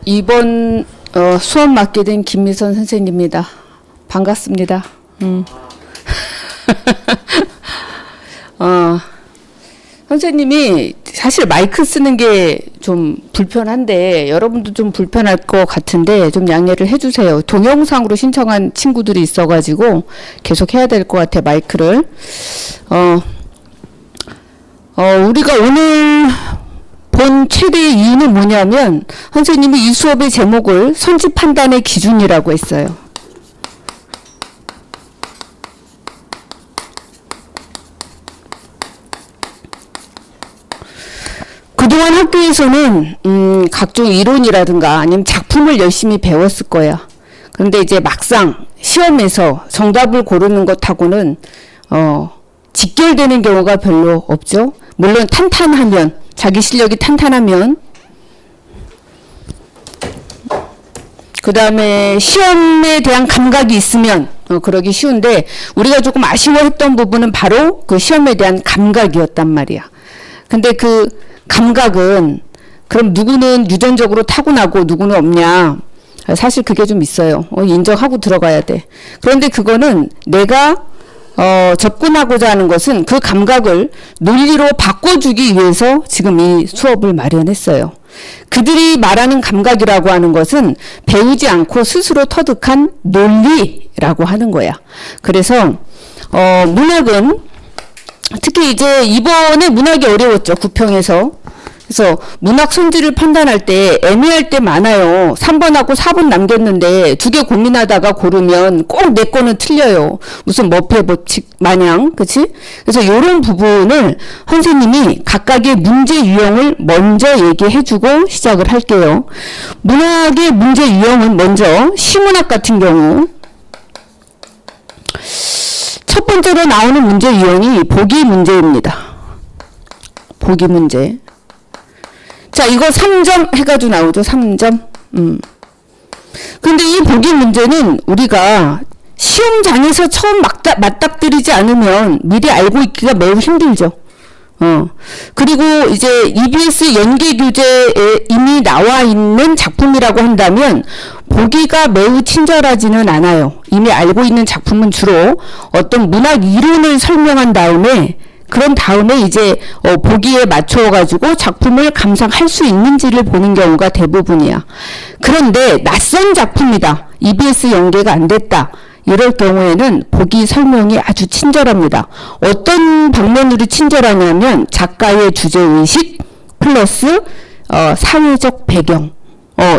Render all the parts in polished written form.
이번 수업 맡게 된 김미선 선생님입니다. 반갑습니다. 선생님이 사실 마이크 쓰는 게 좀 불편한데 여러분도 좀 불편할 것 같은데 좀 양해를 해주세요. 동영상으로 신청한 친구들이 있어가지고 계속 해야 될 것 같아, 마이크를. 우리가 오늘 본 최대의 이유는 뭐냐면 선생님이 이 수업의 제목을 선지 판단의 기준이라고 했어요. 그동안 학교에서는 각종 이론이라든가 아니면 작품을 열심히 배웠을 거야. 그런데 이제 막상 시험에서 정답을 고르는 것하고는 직결되는 경우가 별로 없죠. 물론 탄탄하면, 자기 실력이 탄탄하면, 그 다음에 시험에 대한 감각이 있으면 그러기 쉬운데, 우리가 조금 아쉬워했던 부분은 바로 그 시험에 대한 감각이었단 말이야. 근데 그 감각은 그럼 누구는 유전적으로 타고나고 누구는 없냐? 사실 그게 좀 있어요. 인정하고 들어가야 돼. 그런데 그거는 내가 접근하고자 하는 것은 그 감각을 논리로 바꿔주기 위해서 지금 이 수업을 마련했어요. 그들이 말하는 감각이라고 하는 것은 배우지 않고 스스로 터득한 논리라고 하는 거야. 그래서 문학은 특히 이제 이번에 문학이 어려웠죠. 구평에서. 그래서 문학 선지를 판단할 때 애매할 때 많아요. 3번하고 4번 남겼는데 두 개 고민하다가 고르면 꼭 내 거는 틀려요. 무슨 머피의 법칙 마냥, 그치? 그래서 이런 부분을 선생님이 각각의 문제 유형을 먼저 얘기해주고 시작을 할게요. 문학의 문제 유형은 먼저 시문학 같은 경우 첫 번째로 나오는 문제 유형이 보기 문제입니다. 보기 문제. 자, 이거 3점 해가지고 나오죠. 3점. 근데 이 보기 문제는 우리가 시험장에서 처음 맞닥뜨리지 않으면 미리 알고 있기가 매우 힘들죠. 그리고 이제 EBS 연계 교재에 이미 나와 있는 작품이라고 한다면 보기가 매우 친절하지는 않아요. 이미 알고 있는 작품은 주로 어떤 문학 이론을 설명한 다음에 그런 다음에 이제 보기에 맞춰가지고 작품을 감상할 수 있는지를 보는 경우가 대부분이야. 그런데 낯선 작품이다. EBS 연계가 안 됐다. 이럴 경우에는 보기 설명이 아주 친절합니다. 어떤 방면으로 친절하냐면 작가의 주제의식 플러스 사회적 배경.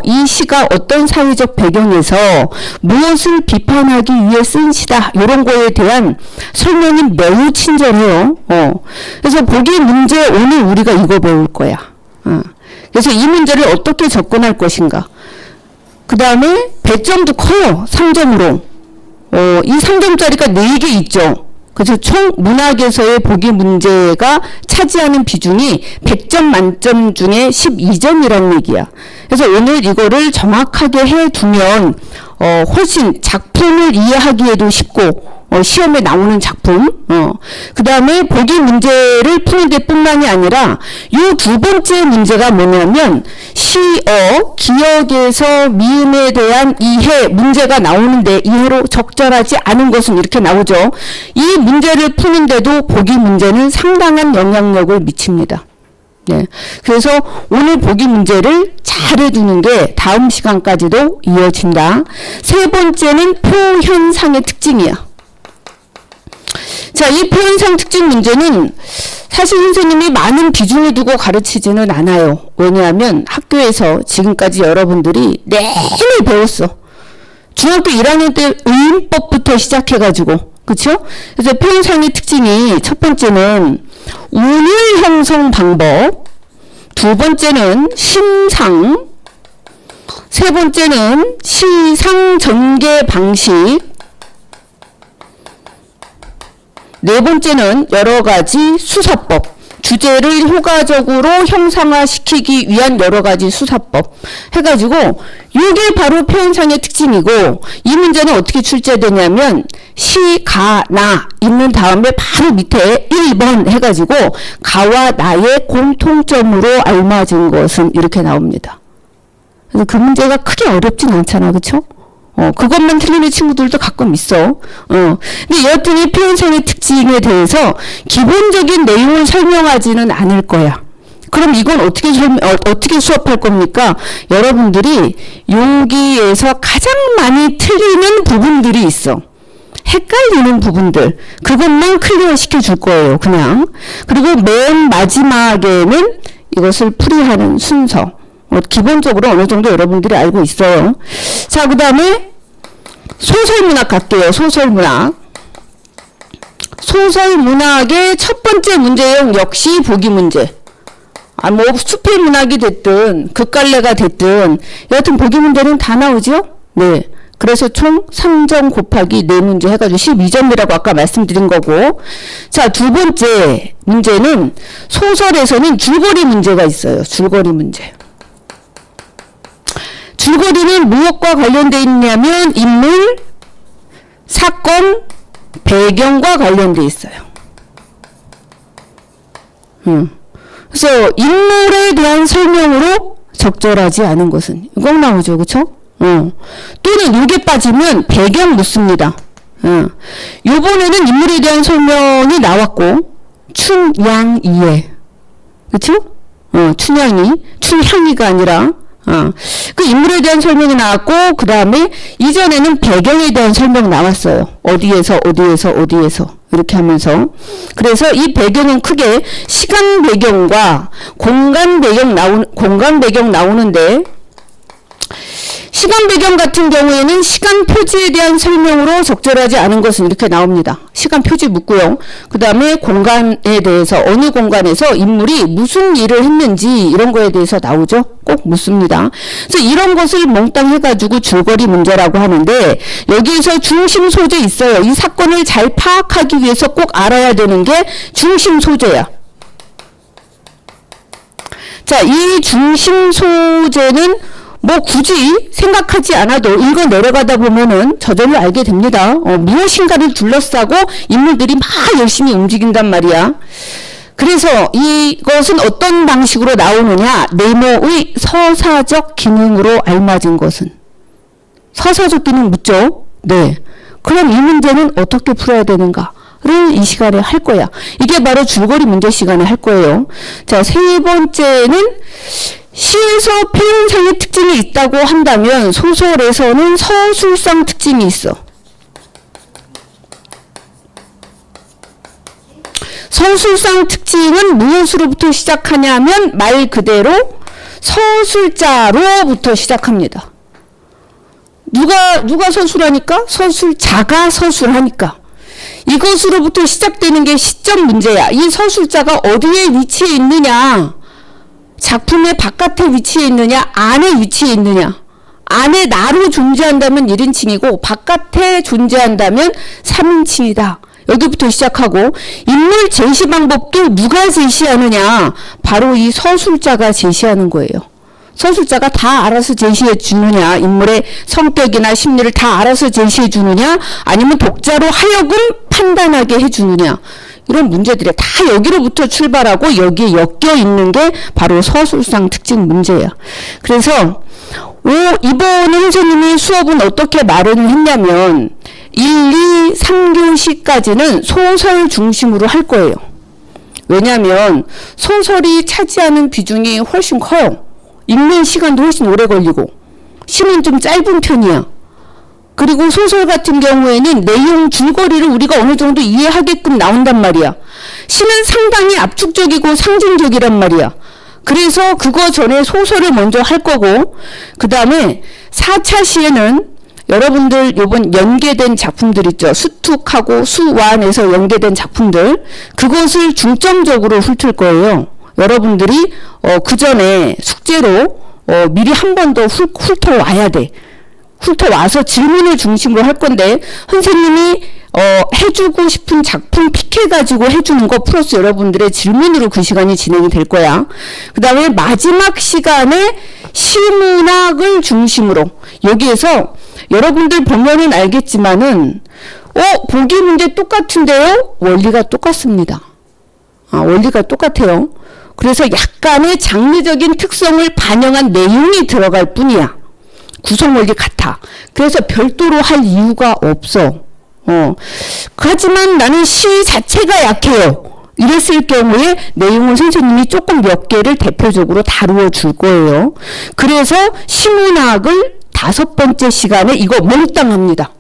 이 시가 어떤 사회적 배경에서 무엇을 비판하기 위해 쓴 시다. 이런 거에 대한 설명이 매우 친절해요. 그래서 보기 문제 오늘 우리가 이거 배울 거야. 그래서 이 문제를 어떻게 접근할 것인가. 그 다음에 배점도 커요. 3점으로. 이 3점짜리가 4개 있죠. 그래서 총 문학에서의 보기 문제가 차지하는 비중이 100점 만점 중에 12점이라는 얘기야. 그래서 오늘 이거를 정확하게 해두면 훨씬 작품을 이해하기에도 쉽고 시험에 나오는 작품 그 다음에 보기 문제를 푸는 데 뿐만이 아니라 이 두 번째 문제가 뭐냐면 시어 기억에서 미음에 대한 이해 문제가 나오는데 이해로 적절하지 않은 것은 이렇게 나오죠. 이 문제를 푸는데도 보기 문제는 상당한 영향력을 미칩니다. 네. 그래서 오늘 보기 문제를 잘 해두는 게 다음 시간까지도 이어진다. 세 번째는 표현상의 특징이야. 자, 이 표현상 특징 문제는 사실 선생님이 많은 비중을 두고 가르치지는 않아요. 왜냐하면 학교에서 지금까지 여러분들이 내내 배웠어. 중학교 1학년 때 의인법부터 시작해가지고, 그쵸? 그래서 표현상의 특징이 첫 번째는 운율 형성 방법, 두 번째는 심상, 세 번째는 시상 전개 방식, 네 번째는 여러 가지 수사법, 주제를 효과적으로 형상화시키기 위한 여러 가지 수사법 해가지고 이게 바로 표현상의 특징이고 이 문제는 어떻게 출제되냐면 시, 가, 나 있는 다음에 바로 밑에 1번 해가지고 가와 나의 공통점으로 알맞은 것은 이렇게 나옵니다. 그래서 그 문제가 크게 어렵진 않잖아. 그쵸? 그것만 틀리는 친구들도 가끔 있어. 근데 여하튼 이 표현상의 특징에 대해서 기본적인 내용을 설명하지는 않을 거야. 그럼 이건 어떻게 수업할 겁니까? 여러분들이 용기에서 가장 많이 틀리는 부분들이 있어. 헷갈리는 부분들. 그것만 클리어 시켜줄 거예요. 그냥. 그리고 맨 마지막에는 이것을 풀이하는 순서. 기본적으로 어느 정도 여러분들이 알고 있어요. 자, 그 다음에 소설문학 갈게요. 소설문학. 소설문학의 첫 번째 문제형 역시 보기 문제. 뭐 수필 문학이 됐든 극갈래가 됐든 여하튼 보기 문제는 다 나오죠? 네. 그래서 총 3점 곱하기 4문제 해가지고 12점이라고 아까 말씀드린 거고. 자, 두 번째 문제는 소설에서는 줄거리 문제가 있어요. 줄거리 문제. 줄거리는 무엇과 관련되어 있냐면 인물, 사건, 배경과 관련되어 있어요. 그래서 인물에 대한 설명으로 적절하지 않은 것은 꼭 나오죠. 그쵸? 또는 이게 빠지면 배경 묻습니다. 요번에는 인물에 대한 설명이 나왔고 춘향이에 그쵸? 춘향이가 아니라 그 인물에 대한 설명이 나왔고 그 다음에 이전에는 배경에 대한 설명 나왔어요. 어디에서 이렇게 하면서. 그래서 이 배경은 크게 시간 배경과 공간 배경 나오는데 시간 배경 같은 경우에는 시간 표지에 대한 설명으로 적절하지 않은 것은 이렇게 나옵니다. 시간 표지 묻고요. 그 다음에 공간에 대해서 어느 공간에서 인물이 무슨 일을 했는지 이런 거에 대해서 나오죠. 꼭 묻습니다. 그래서 이런 것을 몽땅 해가지고 줄거리 문제라고 하는데 여기에서 중심 소재 있어요. 이 사건을 잘 파악하기 위해서 꼭 알아야 되는 게 중심 소재야. 자, 이 중심 소재는 뭐 굳이 생각하지 않아도 읽어 내려가다 보면은 저절로 알게 됩니다. 무엇인가를 둘러싸고 인물들이 막 열심히 움직인단 말이야. 그래서 이것은 어떤 방식으로 나오느냐? 네모의 서사적 기능으로 알맞은 것은. 서사적 기능 묻죠? 네. 그럼 이 문제는 어떻게 풀어야 되는가? 를 이 시간에 할 거야. 이게 바로 줄거리 문제 시간에 할 거예요. 자, 세 번째는 시에서 표현상의 특징이 있다고 한다면 소설에서는 서술상 특징이 있어. 서술상 특징은 무엇으로부터 시작하냐면 말 그대로 서술자로부터 시작합니다. 누가 서술하니까? 서술자가 서술하니까. 이것으로부터 시작되는 게 시점 문제야. 이 서술자가 어디에 위치해 있느냐? 작품의 바깥에 위치해 있느냐? 안에 위치해 있느냐? 안에 나로 존재한다면 1인칭이고 바깥에 존재한다면 3인칭이다. 여기부터 시작하고 인물 제시 방법도 누가 제시하느냐? 바로 이 서술자가 제시하는 거예요. 서술자가 다 알아서 제시해 주느냐? 인물의 성격이나 심리를 다 알아서 제시해 주느냐? 아니면 독자로 하여금 판단하게 해 주느냐? 이런 문제들이 다 여기로부터 출발하고 여기에 엮여 있는 게 바로 서술상 특징 문제예요. 그래서 이번에 선생님이 수업은 어떻게 마련을 했냐면 1, 2, 3교시까지는 소설 중심으로 할 거예요. 왜냐하면 소설이 차지하는 비중이 훨씬 커요. 읽는 시간도 훨씬 오래 걸리고 시는 좀 짧은 편이야. 그리고 소설 같은 경우에는 내용 줄거리를 우리가 어느 정도 이해하게끔 나온단 말이야. 시는 상당히 압축적이고 상징적이란 말이야. 그래서 그거 전에 소설을 먼저 할 거고 그 다음에 4차 시에는 여러분들 요번 연계된 작품들 있죠. 수특하고 수완에서 연계된 작품들 그것을 중점적으로 훑을 거예요. 여러분들이 그 전에 숙제로 미리 한 번 더 훑어와야 돼. 훑어와서 질문을 중심으로 할 건데 선생님이 해주고 싶은 작품 픽해가지고 해주는 거 플러스 여러분들의 질문으로 그 시간이 진행이 될 거야. 그 다음에 마지막 시간에 시문학을 중심으로 여기에서 여러분들 보면은 알겠지만은 보기 문제 똑같은데요? 원리가 똑같습니다. 원리가 똑같아요. 그래서 약간의 장르적인 특성을 반영한 내용이 들어갈 뿐이야. 구성원리 같아. 그래서 별도로 할 이유가 없어. 하지만 나는 시 자체가 약해요. 이랬을 경우에 내용을 선생님이 조금 몇 개를 대표적으로 다루어 줄 거예요. 그래서 시문학을 5번째 시간에 이거 몰빵합니다.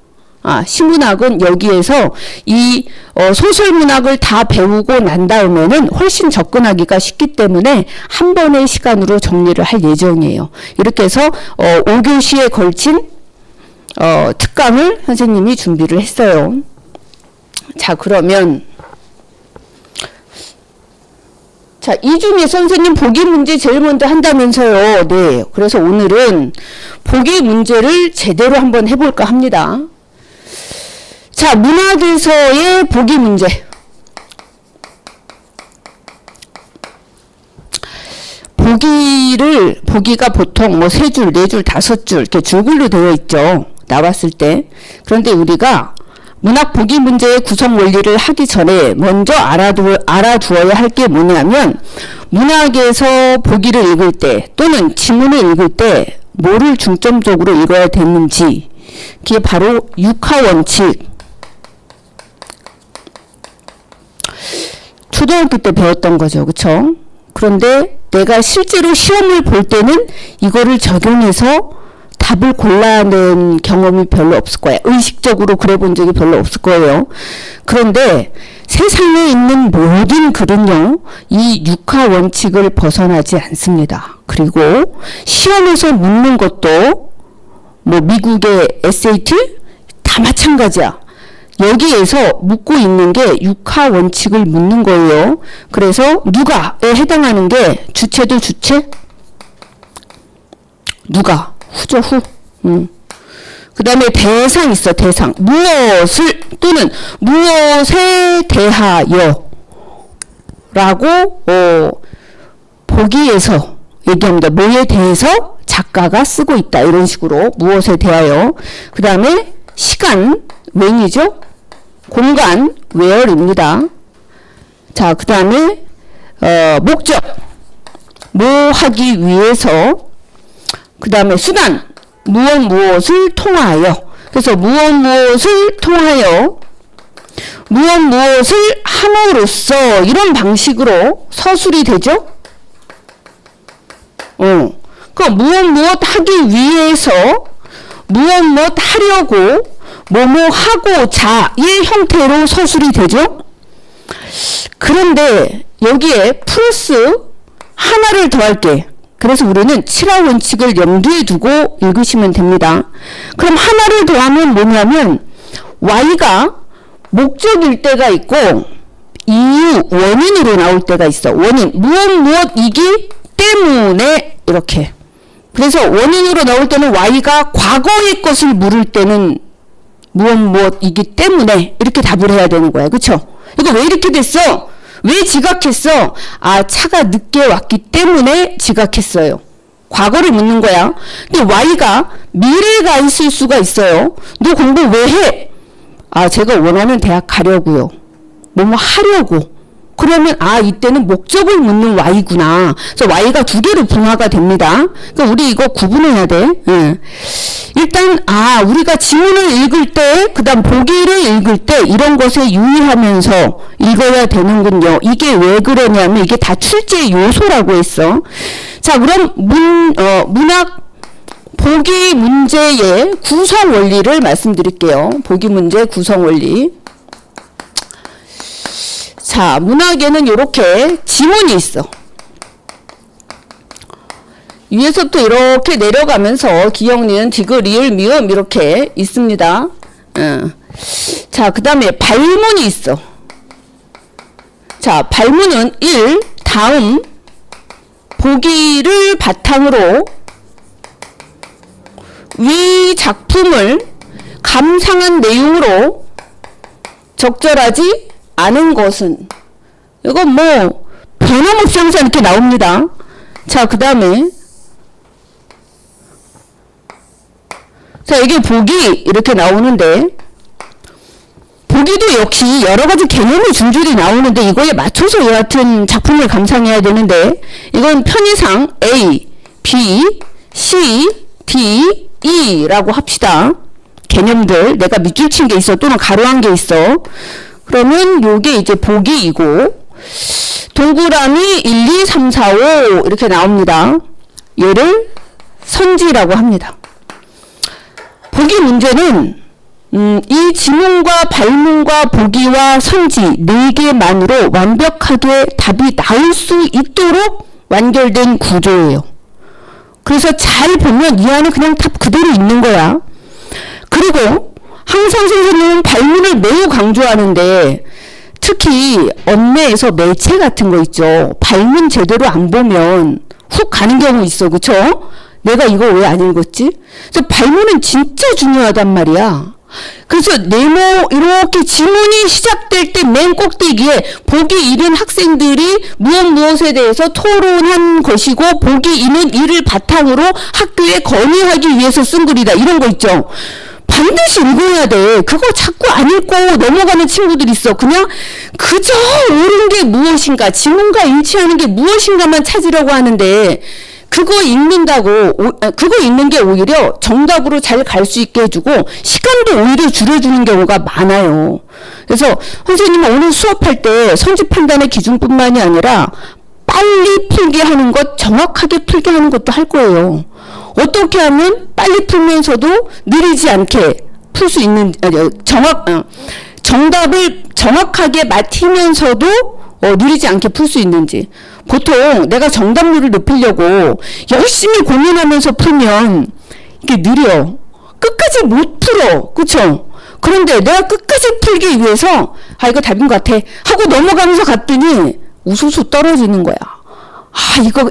시문학은 여기에서 이 소설문학을 다 배우고 난 다음에는 훨씬 접근하기가 쉽기 때문에 한 번의 시간으로 정리를 할 예정이에요. 이렇게 해서 5교시에 걸친 특강을 선생님이 준비를 했어요. 자, 그러면 자, 이 중에 선생님 보기 문제 제일 먼저 한다면서요. 네. 그래서 오늘은 보기 문제를 제대로 한번 해볼까 합니다. 자, 문학에서의 보기 문제. 보기가 보통 뭐 3줄, 4줄, 5줄 이렇게 줄글로 되어 있죠. 나왔을 때. 그런데 우리가 문학 보기 문제의 구성 원리를 하기 전에 먼저 알아두어야 할 게 뭐냐면, 문학에서 보기를 읽을 때 또는 지문을 읽을 때 뭐를 중점적으로 읽어야 되는지, 그게 바로 육하원칙. 초등학교 때 배웠던 거죠. 그쵸? 그런데 내가 실제로 시험을 볼 때는 이거를 적용해서 답을 골라낸 경험이 별로 없을 거예요. 의식적으로 그래 본 적이 별로 없을 거예요. 그런데 세상에 있는 모든 글은요, 이 육하원칙을 벗어나지 않습니다. 그리고 시험에서 묻는 것도 뭐 미국의 SAT? 다 마찬가지야. 여기에서 묻고 있는 게 육하원칙을 묻는 거예요. 그래서 누가에 해당하는 게 주체도 주체? 누가? 후죠, 후. 그 다음에 대상 있어, 대상. 무엇을 또는 무엇에 대하여 라고 보기에서 얘기합니다. 뭐에 대해서 작가가 쓰고 있다. 이런 식으로 무엇에 대하여. 그 다음에 시간, when이죠? 공간, where입니다. 자, 그 다음에 목적, 뭐 하기 위해서. 그 다음에 수단, 무엇을 통하여. 그래서 무엇을 통하여, 무엇을 함으로써, 이런 방식으로 서술이 되죠. 그 무엇 하기 위해서, 무엇 하려고, 뭐뭐 하고자의 형태로 서술이 되죠. 그런데 여기에 플러스 하나를 더할게. 그래서 우리는 7화 원칙을 염두에 두고 읽으시면 됩니다. 그럼 하나를 더하면 뭐냐면 Y가 목적일 때가 있고 이유, 원인으로 나올 때가 있어. 원인, 무엇이기 때문에 이렇게. 그래서 원인으로 나올 때는 Y가 과거의 것을 물을 때는 무엇이기 때문에 이렇게 답을 해야 되는 거야. 그쵸? 이거 왜 이렇게 됐어? 왜 지각했어? 차가 늦게 왔기 때문에 지각했어요. 과거를 묻는 거야. 근데 Y가 미래가 있을 수가 있어요. 너 공부 왜 해? 제가 원하는 대학 가려고요. 뭐뭐 하려고. 그러면 이때는 목적을 묻는 Y구나. 그래서 Y가 2개로 분화가 됩니다. 그러니까 우리 이거 구분해야 돼. 일단 우리가 지문을 읽을 때, 그 다음 보기를 읽을 때 이런 것에 유의하면서 읽어야 되는군요. 이게 왜 그러냐면 이게 다 출제 요소라고 했어. 자, 그럼 문학 보기 문제의 구성 원리를 말씀드릴게요. 보기 문제 구성 원리. 자, 문학에는 이렇게 지문이 있어. 위에서부터 이렇게 내려가면서 기역, 니은, 디귿, 리을, 미음 이렇게 있습니다. 자, 그 다음에 발문이 있어. 자, 발문은 1. 다음 보기를 바탕으로 위 작품을 감상한 내용으로 적절하지 않은 것은, 이건 뭐 변함없이 항상 이렇게 나옵니다. 자, 그 다음에 자, 이게 보기 이렇게 나오는데, 보기도 역시 여러 가지 개념이 줄줄이 나오는데 이거에 맞춰서 여하튼 작품을 감상해야 되는데 이건 편의상 A, B, C, D, E라고 합시다. 개념들 내가 밑줄 친 게 있어 또는 가로한 게 있어. 그러면 요게 이제 보기이고 동그라미 1, 2, 3, 4, 5 이렇게 나옵니다. 얘를 선지라고 합니다. 보기 문제는 이 지문과 발문과 보기와 선지 4개만으로 완벽하게 답이 나올 수 있도록 완결된 구조예요. 그래서 잘 보면 이 안에 그냥 답 그대로 있는 거야. 그리고 항상 선생님은 발문을 매우 강조하는데 특히 언매에서 매체 같은 거 있죠. 발문 제대로 안 보면 훅 가는 경우 있어. 그쵸? 내가 이거 왜 안 읽었지? 그래서 발문은 진짜 중요하단 말이야. 그래서 네모 이렇게 지문이 시작될 때 맨 꼭대기에 보기 1은 학생들이 무엇에 대해서 토론한 것이고 보기 2는 이를 바탕으로 학교에 건의하기 위해서 쓴 글이다. 이런 거 있죠. 반드시 읽어야 돼. 그거 자꾸 안 읽고 넘어가는 친구들 있어. 그냥 그저 옳은 게 무엇인가, 지문과 일치하는 게 무엇인가만 찾으려고 하는데 그거 읽는다고, 그거 읽는 게 오히려 정답으로 잘 갈 수 있게 해주고 시간도 오히려 줄여주는 경우가 많아요. 그래서 선생님은 오늘 수업할 때 선지 판단의 기준뿐만이 아니라 빨리 풀게 하는 것, 정확하게 풀게 하는 것도 할 거예요. 어떻게 하면 빨리 풀면서도 느리지 않게 풀 수 있는, 정답을 정확하게 맞히면서도 느리지 않게 풀 수 있는지. 보통 내가 정답률을 높이려고 열심히 고민하면서 풀면 이게 느려. 끝까지 못 풀어. 그쵸? 그런데 내가 끝까지 풀기 위해서 이거 답인 것 같아 하고 넘어가면서 갔더니 우수수 떨어지는 거야.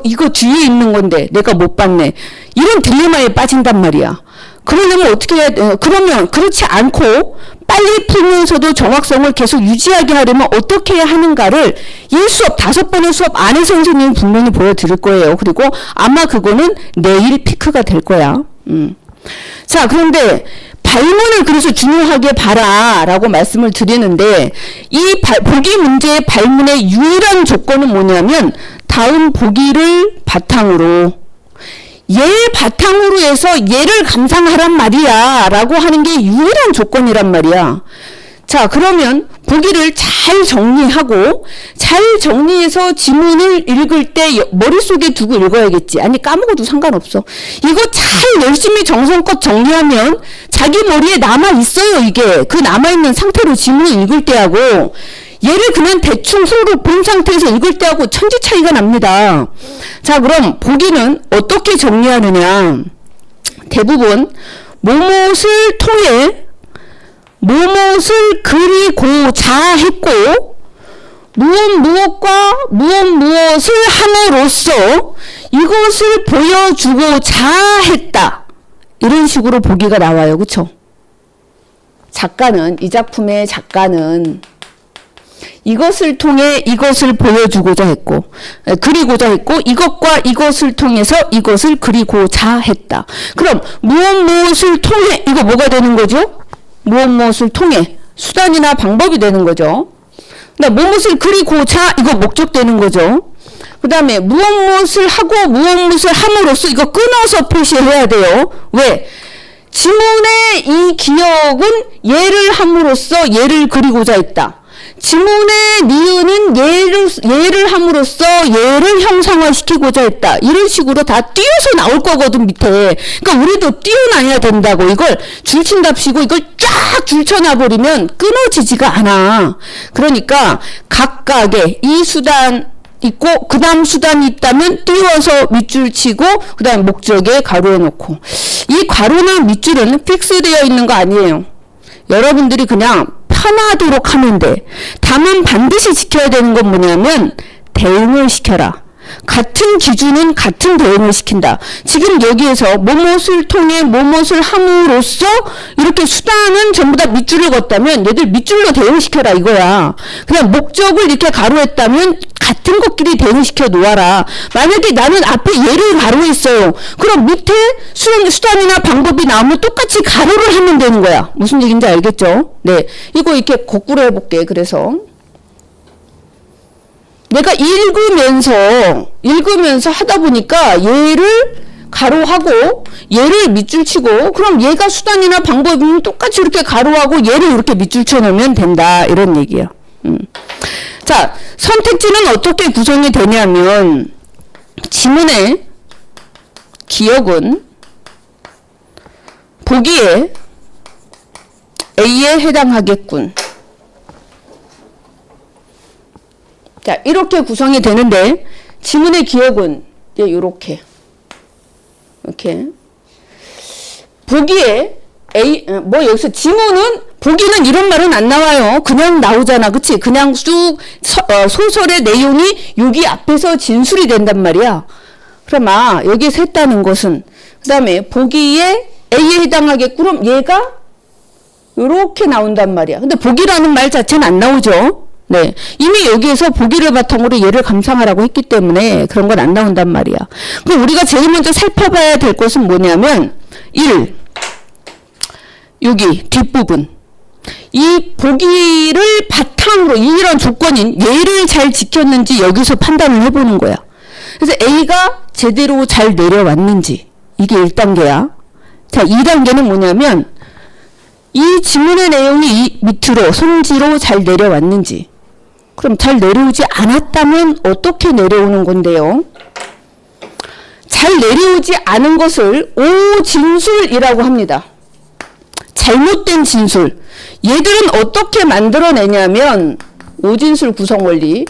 이거 뒤에 있는 건데 내가 못 봤네. 이런 딜레마에 빠진단 말이야. 그러려면 어떻게 해야 돼? 그러면 그렇지 않고 빨리 풀면서도 정확성을 계속 유지하게 하려면 어떻게 해야 하는가를 이 수업 5번의 수업 안에서 선생님이 분명히 보여드릴 거예요. 그리고 아마 그거는 내일 피크가 될 거야. 자, 그런데 발문을 그래서 중요하게 봐라 라고 말씀을 드리는데 이 보기 문제의 발문의 유일한 조건은 뭐냐면 다음 보기를 바탕으로 얘 바탕으로 해서 얘를 감상하란 말이야 라고 하는 게 유일한 조건이란 말이야. 자, 그러면 보기를 잘 정리하고 잘 정리해서 지문을 읽을 때 머릿속에 두고 읽어야겠지. 아니 까먹어도 상관없어. 이거 잘 열심히 정성껏 정리하면 자기 머리에 남아있어요. 이게 그 남아있는 상태로 지문을 읽을 때하고 얘를 그냥 대충 후루룩 본 상태에서 읽을 때하고 천지 차이가 납니다. 자, 그럼 보기는 어떻게 정리하느냐. 대부분 무엇을 통해 무엇을 그리고자 했고 무엇과 무엇을 함으로써 이것을 보여주고자 했다. 이런 식으로 보기가 나와요. 그쵸? 작가는, 이 작품의 작가는 이것을 통해 이것을 보여주고자 했고 그리고자 했고 이것과 이것을 통해서 이것을 그리고자 했다. 그럼 무엇을 통해 이거 뭐가 되는 거죠? 무엇을 통해 수단이나 방법이 되는 거죠. 무엇을 그리고자 이거 목적 되는 거죠. 그 다음에 무엇을 하고 무엇을 함으로써 이거 끊어서 표시해야 돼요. 왜? 지문의 이 기억은 얘를 함으로써 얘를 그리고자 했다. 지문의 니은은 얘를 함으로써 얘를 형상화시키고자 했다. 이런 식으로 다 띄어서 나올 거거든, 밑에. 그러니까 우리도 띄어놔야 된다고. 이걸 줄친답시고 이걸 쫙 줄쳐놔버리면 끊어지지가 않아. 그러니까 각각의 이 수단 있고 그 다음 수단이 있다면 띄워서 밑줄 치고 그 다음 목적에 가로해 놓고. 이 가로나 밑줄은 픽스되어 있는 거 아니에요. 여러분들이 그냥 편하도록 하면 돼. 다만 반드시 지켜야 되는 건 뭐냐면 대응을 시켜라. 같은 기준은 같은 대응을 시킨다. 지금 여기에서 무엇을 통해 무엇을 함으로써 이렇게 수단은 전부 다 밑줄을 걷다면 얘들 밑줄로 대응시켜라 이거야. 그냥 목적을 이렇게 가로했다면 같은 것끼리 대응시켜 놓아라. 만약에 나는 앞에 얘를 가로했어요. 그럼 밑에 수단이나 방법이 나오면 똑같이 가로를 하면 되는 거야. 무슨 얘기인지 알겠죠? 네, 이거 이렇게 거꾸로 해볼게. 그래서 내가 읽으면서 하다 보니까 얘를 가로하고 얘를 밑줄 치고, 그럼 얘가 수단이나 방법이면 똑같이 이렇게 가로하고 얘를 이렇게 밑줄 쳐 놓으면 된다, 이런 얘기야. 자, 선택지는 어떻게 구성이 되냐면 지문의 기억은 보기에 A에 해당하겠군. 자, 이렇게 구성이 되는데 지문의 기억은 이제 이렇게 보기에 뭐 여기서 지문은 보기는 이런 말은 안 나와요. 그냥 나오잖아, 그치? 그냥 쑥 소설의 내용이 여기 앞에서 진술이 된단 말이야. 그럼 여기서 했다는 것은, 그 다음에 보기에 A에 해당하겠고, 그럼 얘가 이렇게 나온단 말이야. 근데 보기라는 말 자체는 안 나오죠. 네, 이미 여기에서 보기를 바탕으로 얘를 감상하라고 했기 때문에 그런 건 안 나온단 말이야. 그럼 우리가 제일 먼저 살펴봐야 될 것은 뭐냐면 1. 여기 뒷부분. 이 보기를 바탕으로 이런 조건인 얘를 잘 지켰는지 여기서 판단을 해보는 거야. 그래서 A가 제대로 잘 내려왔는지, 이게 1단계야. 자, 2단계는 뭐냐면 이 지문의 내용이 이 밑으로 손지로 잘 내려왔는지. 그럼 잘 내려오지 않았다면 어떻게 내려오는 건데요? 잘 내려오지 않은 것을 오진술이라고 합니다. 잘못된 진술. 얘들은 어떻게 만들어내냐면 오진술 구성 원리.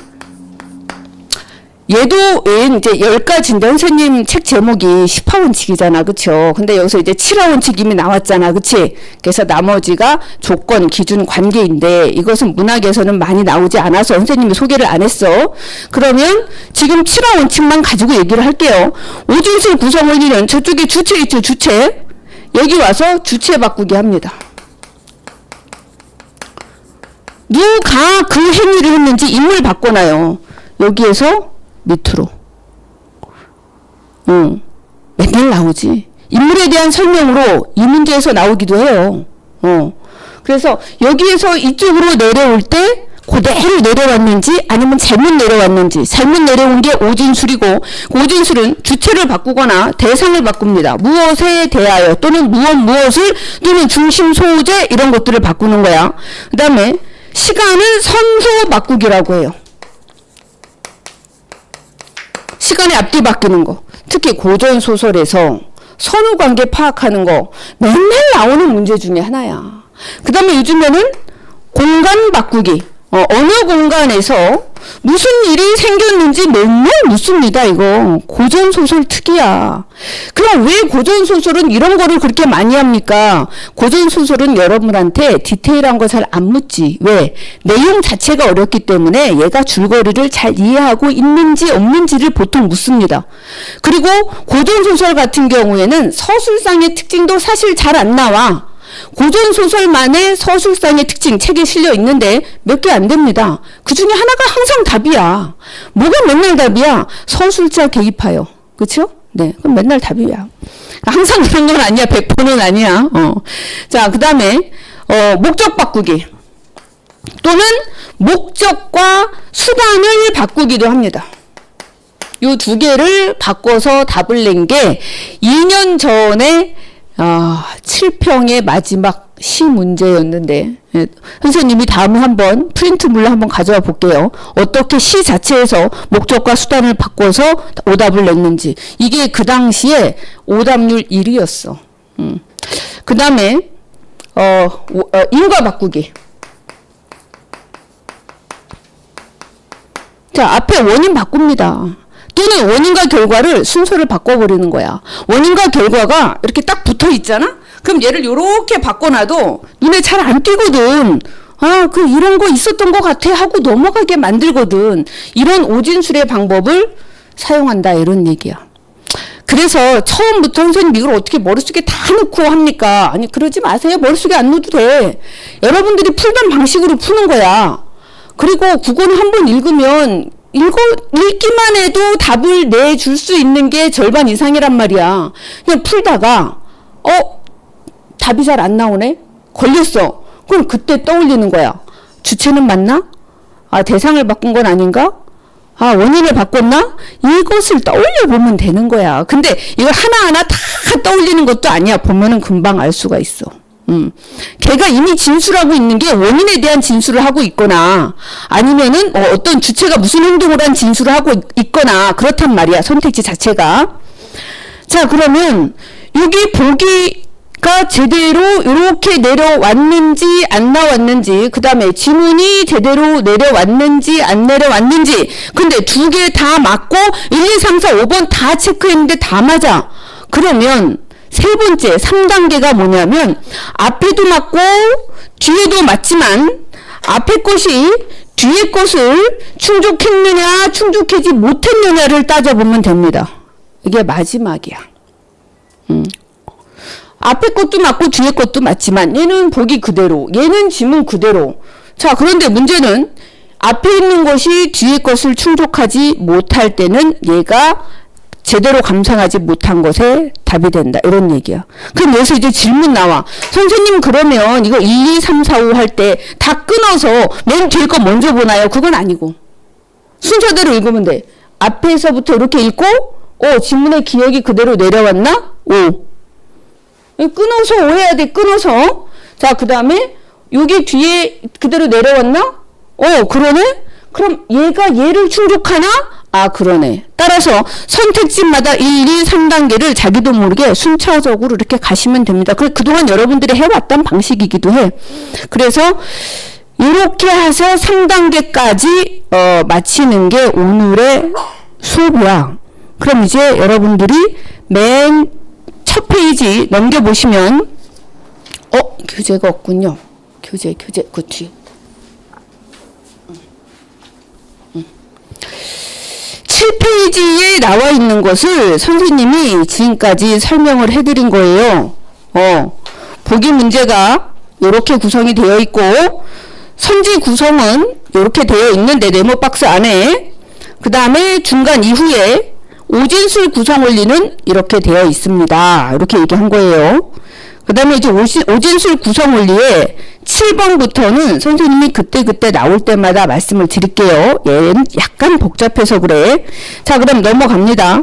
얘도 이제 10가지인데 선생님 책 제목이 10하원칙이잖아, 그쵸? 근데 여기서 이제 7하원칙 이미 나왔잖아, 그치? 그래서 나머지가 조건, 기준, 관계인데 이것은 문학에서는 많이 나오지 않아서 선생님이 소개를 안 했어. 그러면 지금 7하원칙만 가지고 얘기를 할게요. 오진술 구성 원리는 저쪽에 주체 있죠, 주체. 여기 와서 주체 바꾸기 합니다. 누가 그 행위를 했는지 인물 바꿔놔요. 여기에서 밑으로. 맨날 나오지. 인물에 대한 설명으로 이 문제에서 나오기도 해요. 그래서 여기에서 이쪽으로 내려올 때 그대로 내려왔는지 아니면 잘못 내려왔는지. 잘못 내려온 게 오진술이고, 오진술은 주체를 바꾸거나 대상을 바꿉니다. 무엇에 대하여 또는 무엇을 또는 중심 소재 이런 것들을 바꾸는 거야. 그 다음에 시간은 선소 바꾸기라고 해요. 시간의 앞뒤 바뀌는 거. 특히 고전소설에서 선후관계 파악하는 거 맨날 나오는 문제 중에 하나야. 그 다음에 요즘에는 공간 바꾸기. 어느 공간에서 무슨 일이 생겼는지 맨날 묻습니다. 이거 고전소설 특이야. 그럼 왜 고전소설은 이런 거를 그렇게 많이 합니까? 고전소설은 여러분한테 디테일한 거 잘 안 묻지. 왜? 내용 자체가 어렵기 때문에 얘가 줄거리를 잘 이해하고 있는지 없는지를 보통 묻습니다. 그리고 고전소설 같은 경우에는 서술상의 특징도 사실 잘 안 나와. 고전소설만의 서술상의 특징 책에 실려 있는데 몇 개 안 됩니다. 그 중에 하나가 항상 답이야. 뭐가 맨날 답이야? 서술자 개입하여. 그쵸? 네, 그럼 맨날 답이야. 항상 그런 건 아니야. 100%는 아니야. 자, 그 다음에 목적 바꾸기. 또는 목적과 수단을 바꾸기도 합니다. 요 두 개를 바꿔서 답을 낸 게 2년 전에 7평의 마지막 시 문제였는데, 선생님이 다음에 한번 프린트물로 한번 가져와 볼게요. 어떻게 시 자체에서 목적과 수단을 바꿔서 오답을 냈는지. 이게 그 당시에 오답률 1위였어. 그 다음에 인과 바꾸기. 자, 앞에 원인 바꿉니다. 또는 원인과 결과를 순서를 바꿔버리는 거야. 원인과 결과가 이렇게 딱 붙어 있잖아? 그럼 얘를 요렇게 바꿔놔도 눈에 잘 안 띄거든. 이런 거 있었던 것 같아 하고 넘어가게 만들거든. 이런 오진술의 방법을 사용한다, 이런 얘기야. 그래서 처음부터 선생님 이걸 어떻게 머릿속에 다 넣고 합니까? 아니, 그러지 마세요. 머릿속에 안 넣어도 돼. 여러분들이 풀던 방식으로 푸는 거야. 그리고 국어는 한번 읽으면 읽기만 해도 답을 내줄 수 있는 게 절반 이상이란 말이야. 그냥 풀다가 답이 잘 안 나오네? 걸렸어. 그럼 그때 떠올리는 거야. 주체는 맞나? 대상을 바꾼 건 아닌가? 원인을 바꿨나? 이것을 떠올려보면 되는 거야. 근데 이걸 하나하나 다 떠올리는 것도 아니야. 보면은 금방 알 수가 있어. 걔가 이미 진술하고 있는 게 원인에 대한 진술을 하고 있거나 아니면은 어떤 주체가 무슨 행동을 한 진술을 하고 있거나 그렇단 말이야. 선택지 자체가. 자, 그러면 여기 보기가 제대로 이렇게 내려왔는지 안 나왔는지, 그 다음에 지문이 제대로 내려왔는지 안 내려왔는지, 근데 두 개 다 맞고 1, 2, 3, 4, 5번 다 체크했는데 다 맞아. 그러면 세 번째 3단계가 뭐냐면 앞에도 맞고 뒤에도 맞지만 앞에 것이 뒤에 것을 충족했느냐 충족하지 못했느냐를 따져보면 됩니다. 이게 마지막이야. 앞에 것도 맞고 뒤에 것도 맞지만 얘는 보기 그대로, 얘는 지문 그대로. 자, 그런데 문제는 앞에 있는 것이 뒤에 것을 충족하지 못할 때는 얘가 제대로 감상하지 못한 것에 답이 된다. 이런 얘기야. 그럼 여기서 이제 질문 나와. 선생님, 그러면 이거 1, 2, 3, 4, 5 할 때 다 끊어서 맨 뒤에 거 먼저 보나요? 그건 아니고. 순서대로 읽으면 돼. 앞에서부터 이렇게 읽고, 지문의 기억이 그대로 내려왔나? 끊어서 해야 돼. 끊어서. 자, 그 다음에 여기 뒤에 그대로 내려왔나? 그러네? 그럼 얘가 얘를 충족하나? 그러네. 따라서 선택지마다 1, 2, 3단계를 자기도 모르게 순차적으로 이렇게 가시면 됩니다. 그동안 여러분들이 해왔던 방식이기도 해. 그래서 이렇게 해서 3단계까지 마치는 게 오늘의 수업이야. 그럼 이제 여러분들이 맨 첫 페이지 넘겨보시면 교재가 없군요. 교재 그 뒤. 7페이지에 나와 있는 것을 선생님이 지금까지 설명을 해드린 거예요. 보기 문제가 이렇게 구성이 되어 있고 선지 구성은 이렇게 되어 있는데 네모 박스 안에, 그 다음에 중간 이후에 오진술 구성 원리는 이렇게 되어 있습니다. 이렇게 얘기한 거예요. 그 다음에 이제 오진술 구성 원리에 7번부터는 선생님이 그때 나올 때마다 말씀을 드릴게요. 얘는 약간 복잡해서 그래. 자, 그럼 넘어갑니다.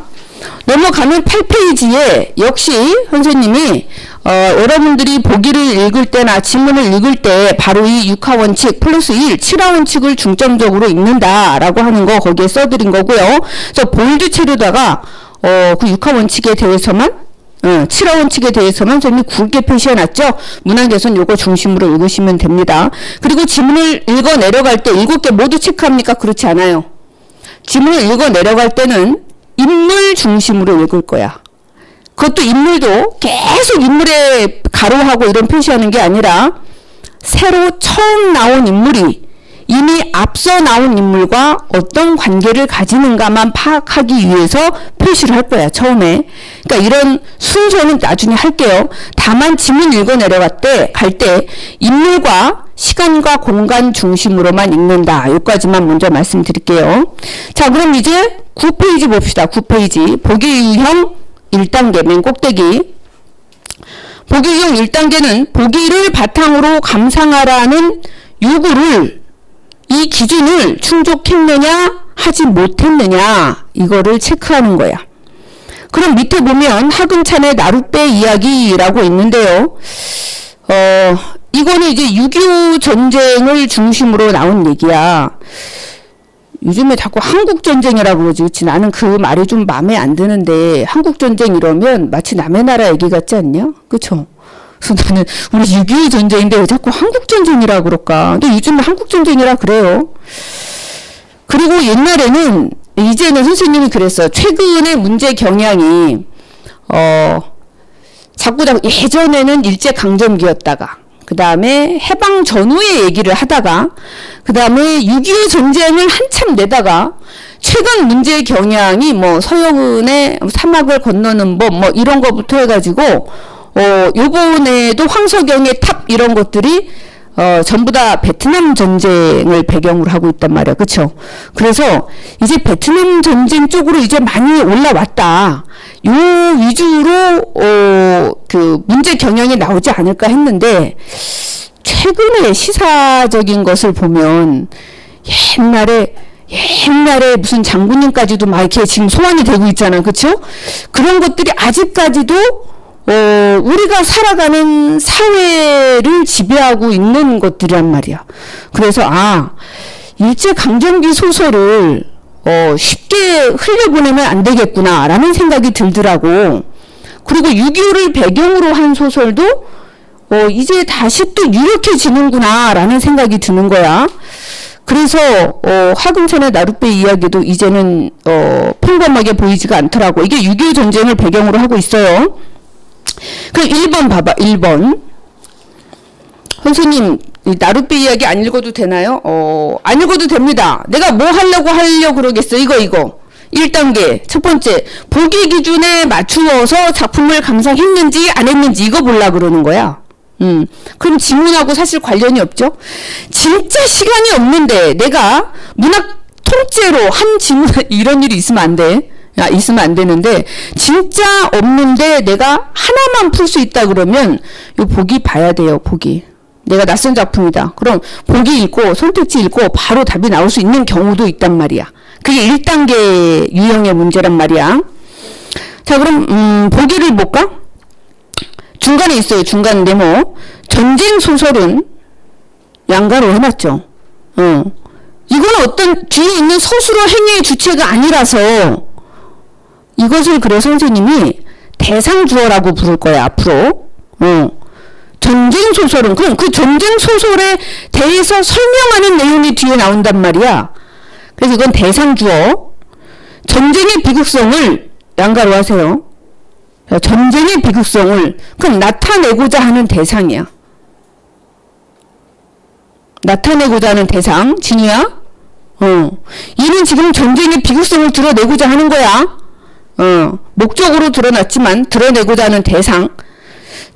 넘어가면 8페이지에 역시 선생님이 여러분들이 보기를 읽을 때나 지문을 읽을 때 바로 이 6하 원칙 플러스 1, 7하 원칙을 중점적으로 읽는다라고 하는 거 거기에 써드린 거고요. 그래서 볼드 체로다가 그 6하 원칙에 대해서만 7하 원칙에 대해서만 선생님이 굵게 표시해놨죠. 문항개선 요거 중심으로 읽으시면 됩니다. 그리고 지문을 읽어 내려갈 때 7개 모두 체크합니까? 그렇지 않아요. 지문을 읽어 내려갈 때는 인물 중심으로 읽을 거야. 그것도 인물도 계속 인물에 가로하고 이런 표시하는 게 아니라 새로 처음 나온 인물이 이미 앞서 나온 인물과 어떤 관계를 가지는가만 파악하기 위해서 표시를 할 거야, 처음에. 그러니까 이런 순서는 나중에 할게요. 다만 지문 읽어 내려갈 때, 인물과 시간과 공간 중심으로만 읽는다. 여기까지만 먼저 말씀드릴게요. 자, 그럼 이제 9페이지 봅시다. 9페이지. 보기 유형 1단계, 맨 꼭대기. 보기 유형 1단계는 보기를 바탕으로 감상하라는 요구를, 이 기준을 충족했느냐 하지 못했느냐 이거를 체크하는 거야. 그럼 밑에 보면 하근찬의 나룻배 이야기라고 있는데요. 이거는 이제 6.25 전쟁을 중심으로 나온 얘기야. 요즘에 자꾸 한국전쟁이라고 그러지. 그치? 나는 그 말이 좀 마음에 안 드는데 한국전쟁 이러면 마치 남의 나라 얘기 같지 않냐? 그쵸? 그래서 나는 우리 6.25 전쟁인데 왜 자꾸 한국전쟁이라 그럴까? 근데 요즘은 한국전쟁이라 그래요. 그리고 옛날에는, 이제는 선생님이 그랬어요. 최근에 문제 경향이 자꾸 예전에는 일제강점기였다가 그 다음에 해방 전후의 얘기를 하다가 그 다음에 6.25 전쟁을 한참 내다가 최근 문제 경향이 서영은의 사막을 건너는 법 이런 거부터 해가지고 요번에도 황석영의 탑 이런 것들이 전부 다 베트남 전쟁을 배경으로 하고 있단 말이야. 그쵸? 그래서 이제 베트남 전쟁 쪽으로 이제 많이 올라왔다. 요 위주로, 그 문제 경향이 나오지 않을까 했는데, 최근에 시사적인 것을 보면, 옛날에 무슨 장군님까지도 막 이렇게 지금 소환이 되고 있잖아. 그쵸? 그런 것들이 아직까지도 우리가 살아가는 사회를 지배하고 있는 것들이란 말이야. 그래서 일제강점기 소설을 쉽게 흘려보내면 안 되겠구나 라는 생각이 들더라고. 그리고 6.25를 배경으로 한 소설도 이제 다시 또 유력해지는구나 라는 생각이 드는 거야. 그래서 화금천의 나룻배 이야기도 이제는 평범하게 보이지가 않더라고. 이게 6.25 전쟁을 배경으로 하고 있어요. 그럼 1번 봐봐. 1번. 선생님, 나룻배 이야기 안 읽어도 되나요? 안 읽어도 됩니다. 내가 뭐 하려고 그러겠어. 이거. 1단계. 첫 번째. 보기 기준에 맞추어서 작품을 감상했는지 안 했는지 이거 보려고 그러는 거야. 그럼 지문하고 사실 관련이 없죠? 진짜 시간이 없는데 내가 문학 통째로 한 지문, 이런 일이 있으면 안 돼. 있으면 안 되는데, 진짜 없는데 내가 하나만 풀 수 있다 그러면, 요 보기 봐야 돼요, 보기. 내가 낯선 작품이다. 그럼 보기 읽고, 선택지 읽고, 바로 답이 나올 수 있는 경우도 있단 말이야. 그게 1단계 유형의 문제란 말이야. 자, 그럼, 보기를 볼까? 중간에 있어요, 중간 네모. 전쟁 소설은 양가로 해놨죠. 이건 어떤 뒤에 있는 서술어 행위의 주체가 아니라서, 이것을 그래서 선생님이 대상주어라고 부를 거야, 앞으로. 전쟁 소설은, 그럼 그 전쟁 소설에 대해서 설명하는 내용이 뒤에 나온단 말이야. 그래서 이건 대상주어. 전쟁의 비극성을 양가로 하세요. 전쟁의 비극성을, 그럼 나타내고자 하는 대상이야. 나타내고자 하는 대상, 진우야? 얘는 지금 전쟁의 비극성을 드러내고자 하는 거야. 목적으로 드러났지만 드러내고자 하는 대상.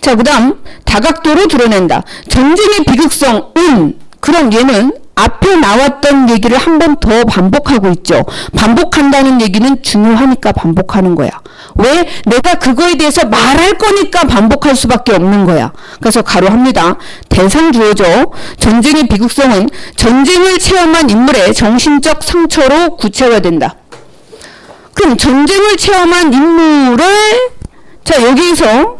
자, 그 다음 다각도로 드러낸다. 전쟁의 비극성은, 그럼 얘는 앞에 나왔던 얘기를 한 번 더 반복하고 있죠. 반복한다는 얘기는 중요하니까 반복하는 거야. 왜? 내가 그거에 대해서 말할 거니까 반복할 수밖에 없는 거야. 그래서 가로합니다. 대상주어죠. 전쟁의 비극성은 전쟁을 체험한 인물의 정신적 상처로 구체화된다. 그럼 전쟁을 체험한 인물을, 자, 여기서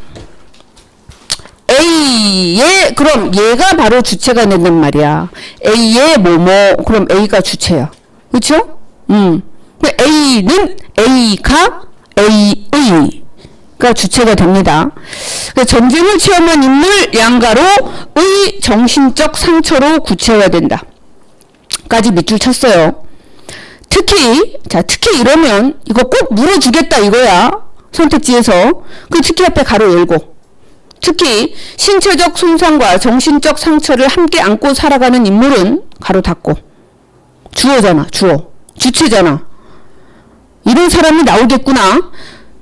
A의, 그럼 얘가 바로 주체가 된단 말이야. A의 뭐뭐, 그럼 A가 주체야. 그쵸? A는 A가 A가 주체가 됩니다. 전쟁을 체험한 인물 양가로의 정신적 상처로 구체화된다. 까지 밑줄 쳤어요. 특히 이러면 이거 꼭 물어주겠다 이거야. 선택지에서. 그 특히 앞에 가로 열고. 특히 신체적 손상과 정신적 상처를 함께 안고 살아가는 인물은 가로 닫고. 주어잖아. 주체잖아. 이런 사람이 나오겠구나.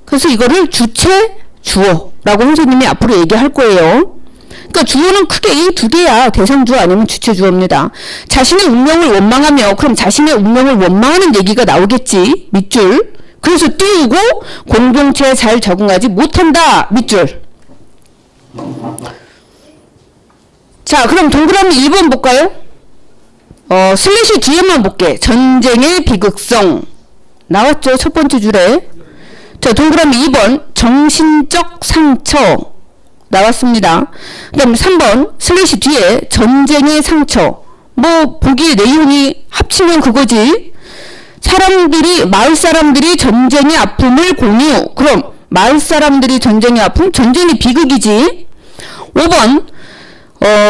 그래서 이거를 주체, 주어라고 선생님이 앞으로 얘기할 거예요. 그러니까 주어는 크게 이 두 개야. 대상주어 아니면 주체주어입니다. 자신의 운명을 원망하며, 그럼 자신의 운명을 원망하는 얘기가 나오겠지. 밑줄. 그래서 띄우고 공동체에 잘 적응하지 못한다. 밑줄. 자, 그럼 동그라미 1번 볼까요? 슬래시 뒤에만 볼게. 전쟁의 비극성. 나왔죠? 첫 번째 줄에. 자, 동그라미 2번. 정신적 상처. 나왔습니다. 그 다음 3번. 슬래시 뒤에 전쟁의 상처. 뭐, 보기에 내용이 합치면 그거지. 마을 사람들이 전쟁의 아픔을 공유. 그럼, 마을 사람들이 전쟁의 아픔? 전쟁이 비극이지. 5번.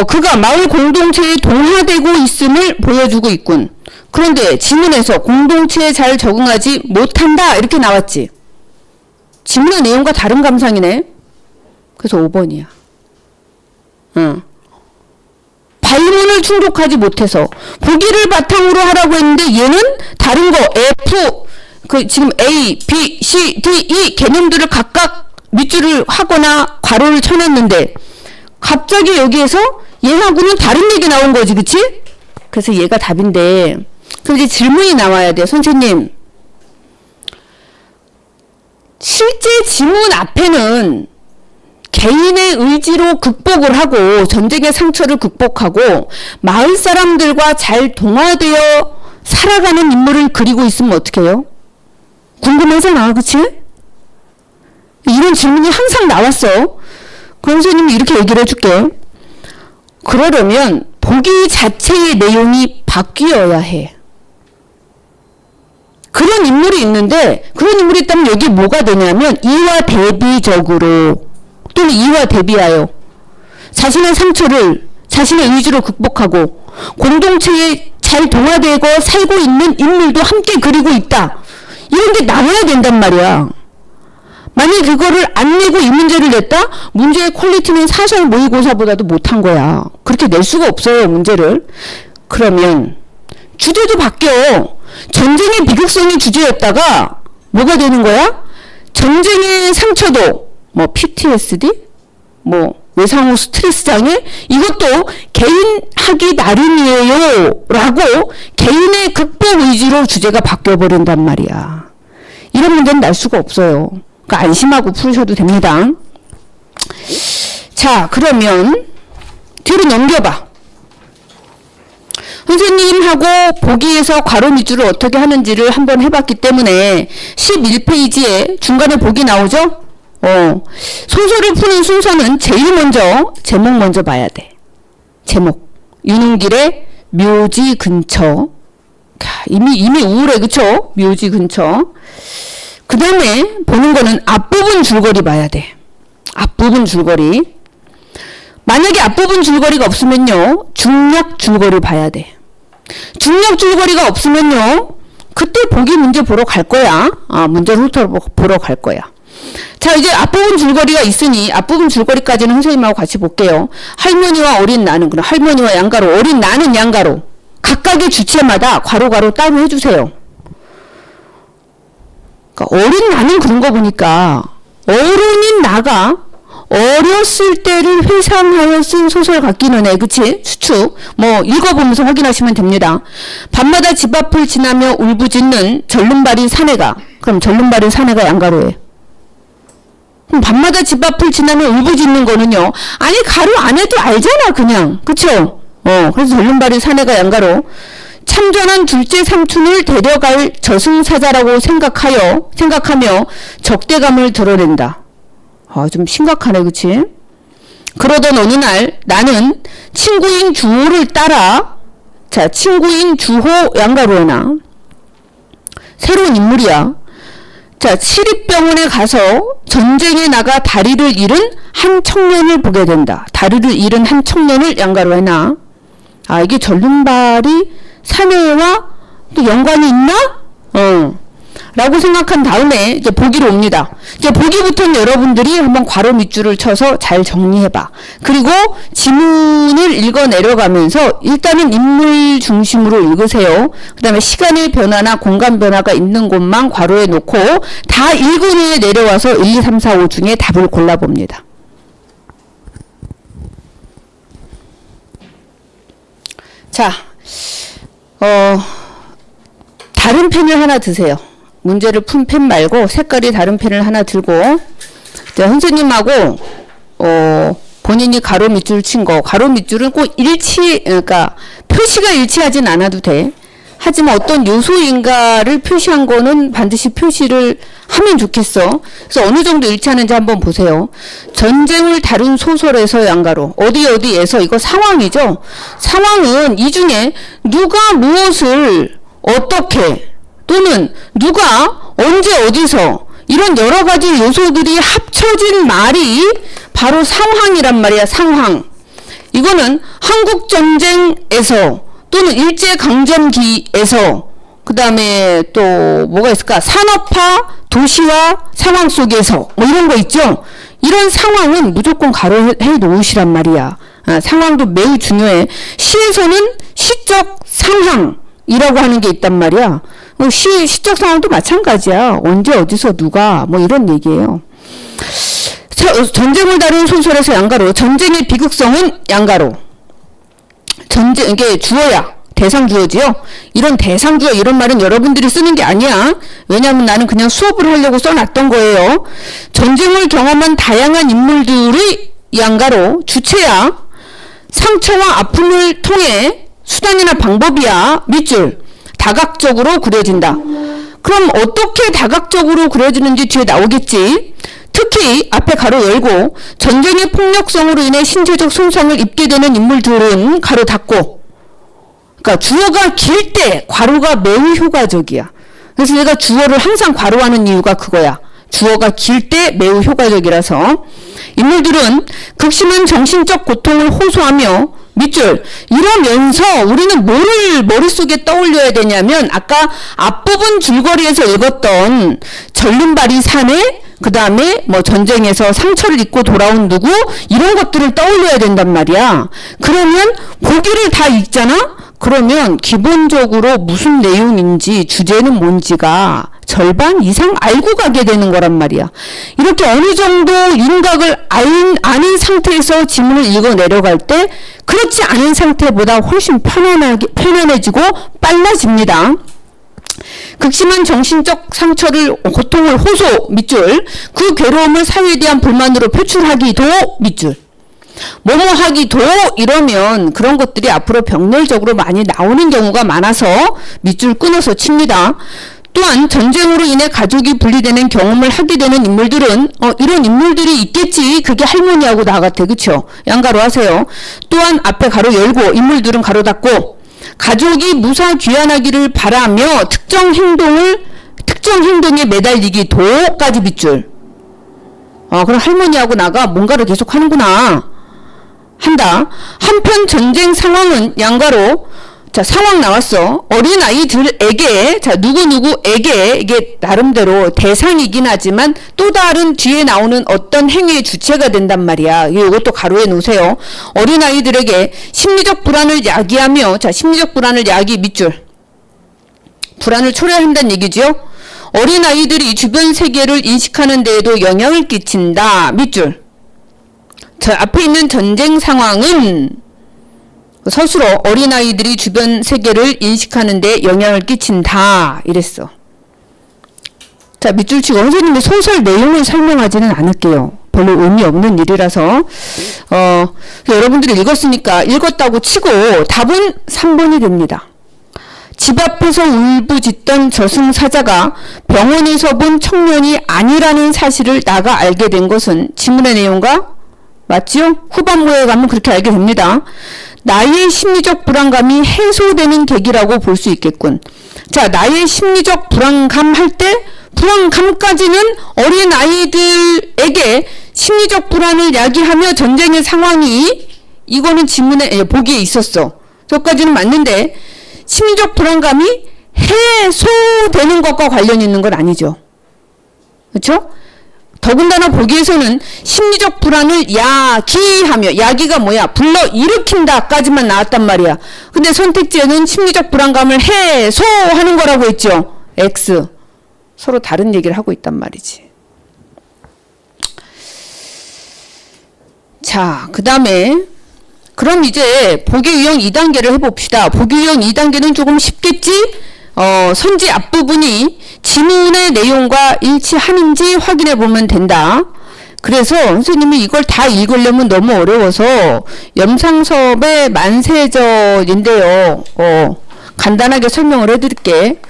그가 마을 공동체에 동화되고 있음을 보여주고 있군. 그런데 지문에서 공동체에 잘 적응하지 못한다 이렇게 나왔지. 지문의 내용과 다른 감상이네. 그래서 5번이야. 발문을 충족하지 못해서 보기를 바탕으로 하라고 했는데 얘는 다른 거 F 지금 A, B, C, D, E 개념들을 각각 밑줄을 하거나 괄호를 쳐놨는데 갑자기 여기에서 얘하고는 다른 얘기 나온 거지, 그치? 그래서 얘가 답인데, 그럼 이제 질문이 나와야 돼. 선생님, 실제 지문 앞에는 개인의 의지로 극복을 하고 전쟁의 상처를 극복하고 마을 사람들과 잘 동화되어 살아가는 인물을 그리고 있으면 어떻게 해요? 궁금하잖아, 그치? 이런 질문이 항상 나왔어. 그럼 선생님이 이렇게 얘기를 해줄게. 그러려면 보기 자체의 내용이 바뀌어야 해. 그런 인물이 있는데 그런 인물이 있다면 여기 뭐가 되냐면 이와 대비적으로 또는 이와 대비하여 자신의 상처를 자신의 의지로 극복하고 공동체에 잘 동화되고 살고 있는 인물도 함께 그리고 있다. 이런 게 나와야 된단 말이야. 만약 그거를 안 내고 이 문제를 냈다? 문제의 퀄리티는 사설 모의고사보다도 못한 거야. 그렇게 낼 수가 없어요, 문제를. 그러면 주제도 바뀌어. 전쟁의 비극성이 주제였다가 뭐가 되는 거야? 전쟁의 상처도 뭐 PTSD? 뭐 외상후 스트레스 장애? 이것도 개인 하기 나름이에요 라고 개인의 극복 의지로 주제가 바뀌어버린단 말이야. 이런 문제는 날 수가 없어요. 그러니까 안심하고 푸셔도 됩니다. 자, 그러면 뒤로 넘겨봐. 선생님하고 보기에서 괄호 밑줄을 어떻게 하는지를 한번 해봤기 때문에 11페이지에 중간에 보기 나오죠? 소설을 푸는 순서는 제일 먼저 제목 먼저 봐야 돼. 제목. 윤은길의 묘지 근처. 이미 우울해, 그쵸? 묘지 근처. 그 다음에 보는 거는 앞부분 줄거리 봐야 돼. 앞부분 줄거리. 만약에 앞부분 줄거리가 없으면요, 중략 줄거리 봐야 돼. 중략 줄거리가 없으면요, 그때 보기 문제 보러 갈 거야. 문제를 훑어보러 갈 거야. 자, 이제 앞부분 줄거리가 있으니 앞부분 줄거리까지는 선생님하고 같이 볼게요. 할머니와 어린 나는, 그럼 할머니와 양가로, 어린 나는 양가로. 각각의 주체마다 괄호 따로 해주세요. 그러니까 어린 나는 그런 거 보니까 어른인 나가 어렸을 때를 회상하여 쓴 소설 같기는 해. 그치? 추측. 뭐 읽어보면서 확인하시면 됩니다. 밤마다 집 앞을 지나며 울부짖는 절름발이 사내가. 그럼 절름발이 사내가 양가로해. 그럼 밤마다 집 앞을 지나며 울부짖는 거는요. 아니 가로 안 해도 알잖아 그냥. 그쵸? 그래서 절름발이 사내가 양가로. 참전한 둘째 삼촌을 데려갈 저승사자라고 생각하며 적대감을 드러낸다. 좀 심각하네, 그치? 그러던 어느 날 나는 친구인 주호를 따라, 자, 친구인 주호 양가로에나 새로운 인물이야. 자, 치립병원에 가서 전쟁에 나가 다리를 잃은 한 청년을 보게 된다. 다리를 잃은 한 청년을 양가로에나. 이게 절름발이 사내와 또 연관이 있나? 라고 생각한 다음에 이제 보기로 옵니다. 이제 보기부터는 여러분들이 한번 괄호 밑줄을 쳐서 잘 정리해봐. 그리고 지문을 읽어 내려가면서 일단은 인물 중심으로 읽으세요. 그 다음에 시간의 변화나 공간 변화가 있는 곳만 괄호에 놓고 다 읽은 후에 내려와서 1, 2, 3, 4, 5 중에 답을 골라봅니다. 자, 다른 펜을 하나 드세요. 문제를 푼 펜 말고 색깔이 다른 펜을 하나 들고, 자, 선생님하고 본인이 가로 밑줄 친 거, 가로 밑줄은 꼭 그러니까 표시가 일치하진 않아도 돼. 하지만 어떤 요소인가를 표시한 거는 반드시 표시를 하면 좋겠어. 그래서 어느 정도 일치하는지 한번 보세요. 전쟁을 다룬 소설에서 양가로. 어디에서, 이거 상황이죠. 상황은 이 중에 누가 무엇을 어떻게 또는 누가 언제 어디서 이런 여러 가지 요소들이 합쳐진 말이 바로 상황이란 말이야. 상황. 이거는 한국전쟁에서 또는 일제강점기에서 그 다음에 또 뭐가 있을까? 산업화 도시화 상황 속에서 뭐 이런 거 있죠. 이런 상황은 무조건 가로해 놓으시란 말이야. 상황도 매우 중요해. 시에서는 시적 상황이라고 하는 게 있단 말이야. 시적 상황도 마찬가지야. 언제 어디서 누가 뭐 이런 얘기예요. 전쟁을 다룬 소설에서 양가로. 전쟁의 비극성은 양가로. 전쟁, 이게 주어야. 대상 주어지요? 이런 대상 주어 이런 말은 여러분들이 쓰는 게 아니야. 왜냐하면 나는 그냥 수업을 하려고 써놨던 거예요. 전쟁을 경험한 다양한 인물들의 양가로 주체야. 상처와 아픔을 통해 수단이나 방법이야. 밑줄. 다각적으로 그려진다. 그럼 어떻게 다각적으로 그려지는지 뒤에 나오겠지. 특히 앞에 가로 열고 전쟁의 폭력성으로 인해 신체적 손상을 입게 되는 인물들은 가로 닫고, 그러니까 주어가 길 때 괄호가 매우 효과적이야. 그래서 내가 주어를 항상 괄호하는 이유가 그거야. 주어가 길 때 매우 효과적이라서. 인물들은 극심한 정신적 고통을 호소하며 밑줄. 이러면서 우리는 뭐를 머릿속에 떠올려야 되냐면 아까 앞부분 줄거리에서 읽었던 전륜발이 사내, 그 다음에 뭐 전쟁에서 상처를 입고 돌아온 누구, 이런 것들을 떠올려야 된단 말이야. 그러면 보기를 다 읽잖아? 그러면 기본적으로 무슨 내용인지 주제는 뭔지가 절반 이상 알고 가게 되는 거란 말이야. 이렇게 어느 정도 윤곽을 아는 상태에서 지문을 읽어 내려갈 때 그렇지 않은 상태보다 훨씬 편안해지고 빨라집니다. 극심한 정신적 상처를, 고통을 호소, 밑줄. 그 괴로움을 사회에 대한 불만으로 표출하기도, 밑줄. 뭐뭐 하기도, 이러면 그런 것들이 앞으로 병렬적으로 많이 나오는 경우가 많아서 밑줄 끊어서 칩니다. 또한 전쟁으로 인해 가족이 분리되는 경험을 하게 되는 인물들은 이런 인물들이 있겠지. 그게 할머니하고 나 같아. 그쵸? 양가로 하세요. 또한 앞에 가로 열고 인물들은 가로 닫고, 가족이 무사 귀환하기를 바라며 특정 행동에 매달리기도까지 밑줄. 그럼 할머니하고 나가 뭔가를 계속 하는구나. 한다. 한편 전쟁 상황은 양가로, 자, 상황 나왔어. 어린아이들에게, 자, 누구누구에게, 이게 나름대로 대상이긴 하지만 또 다른 뒤에 나오는 어떤 행위의 주체가 된단 말이야. 이것도 가로에 놓으세요. 어린아이들에게 심리적 불안을 야기하며, 자, 심리적 불안을 야기 밑줄. 불안을 초래한다는 얘기죠. 어린아이들이 주변 세계를 인식하는 데에도 영향을 끼친다. 밑줄. 자, 앞에 있는 전쟁 상황은 서술어 어린아이들이 주변 세계를 인식하는 데 영향을 끼친다. 이랬어. 자, 밑줄 치고 선생님이 소설 내용을 설명하지는 않을게요. 별로 의미 없는 일이라서. 여러분들이 읽었으니까 읽었다고 치고 답은 3번이 됩니다. 집 앞에서 울부짖던 저승사자가 병원에서 본 청년이 아니라는 사실을 나가 알게 된 것은 지문의 내용과 맞지요? 후반부에 가면 그렇게 알게 됩니다. 나의 심리적 불안감이 해소되는 계기라고 볼 수 있겠군. 자, 나의 심리적 불안감 할 때 불안감까지는 어린아이들에게 심리적 불안을 야기하며 전쟁의 상황이, 이거는 지문에 보기에 있었어. 저까지는 맞는데 심리적 불안감이 해소되는 것과 관련 있는 건 아니죠. 그렇죠? 더군다나 보기에서는 심리적 불안을 야기하며, 야기가 뭐야? 불러일으킨다까지만 나왔단 말이야. 근데 선택지에는 심리적 불안감을 해소하는 거라고 했죠. X. 서로 다른 얘기를 하고 있단 말이지. 자, 그 다음에 그럼 이제 보기 유형 2단계를 해봅시다. 보기 유형 2단계는 조금 쉽겠지? 선지 앞부분이 지문의 내용과 일치하는지 확인해 보면 된다. 그래서 선생님이 이걸 다 읽으려면 너무 어려워서 염상섭의 만세전인데요. 간단하게 설명을 해드릴게.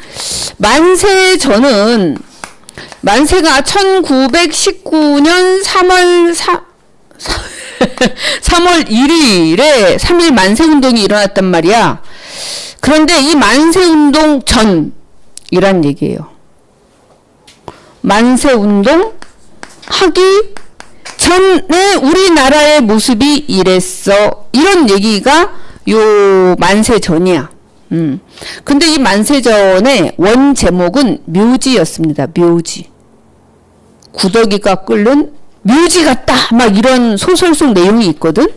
만세전은, 만세가 1919년 3월 1일에 3.1 만세운동이 일어났단 말이야. 그런데 이 만세운동 전이란 얘기예요. 만세운동 하기 전에 우리나라의 모습이 이랬어. 이런 얘기가 요 만세전이야. 근데 이 만세전의 원 제목은 묘지였습니다. 묘지. 구더기가 끓는 묘지 같다. 막 이런 소설 속 내용이 있거든.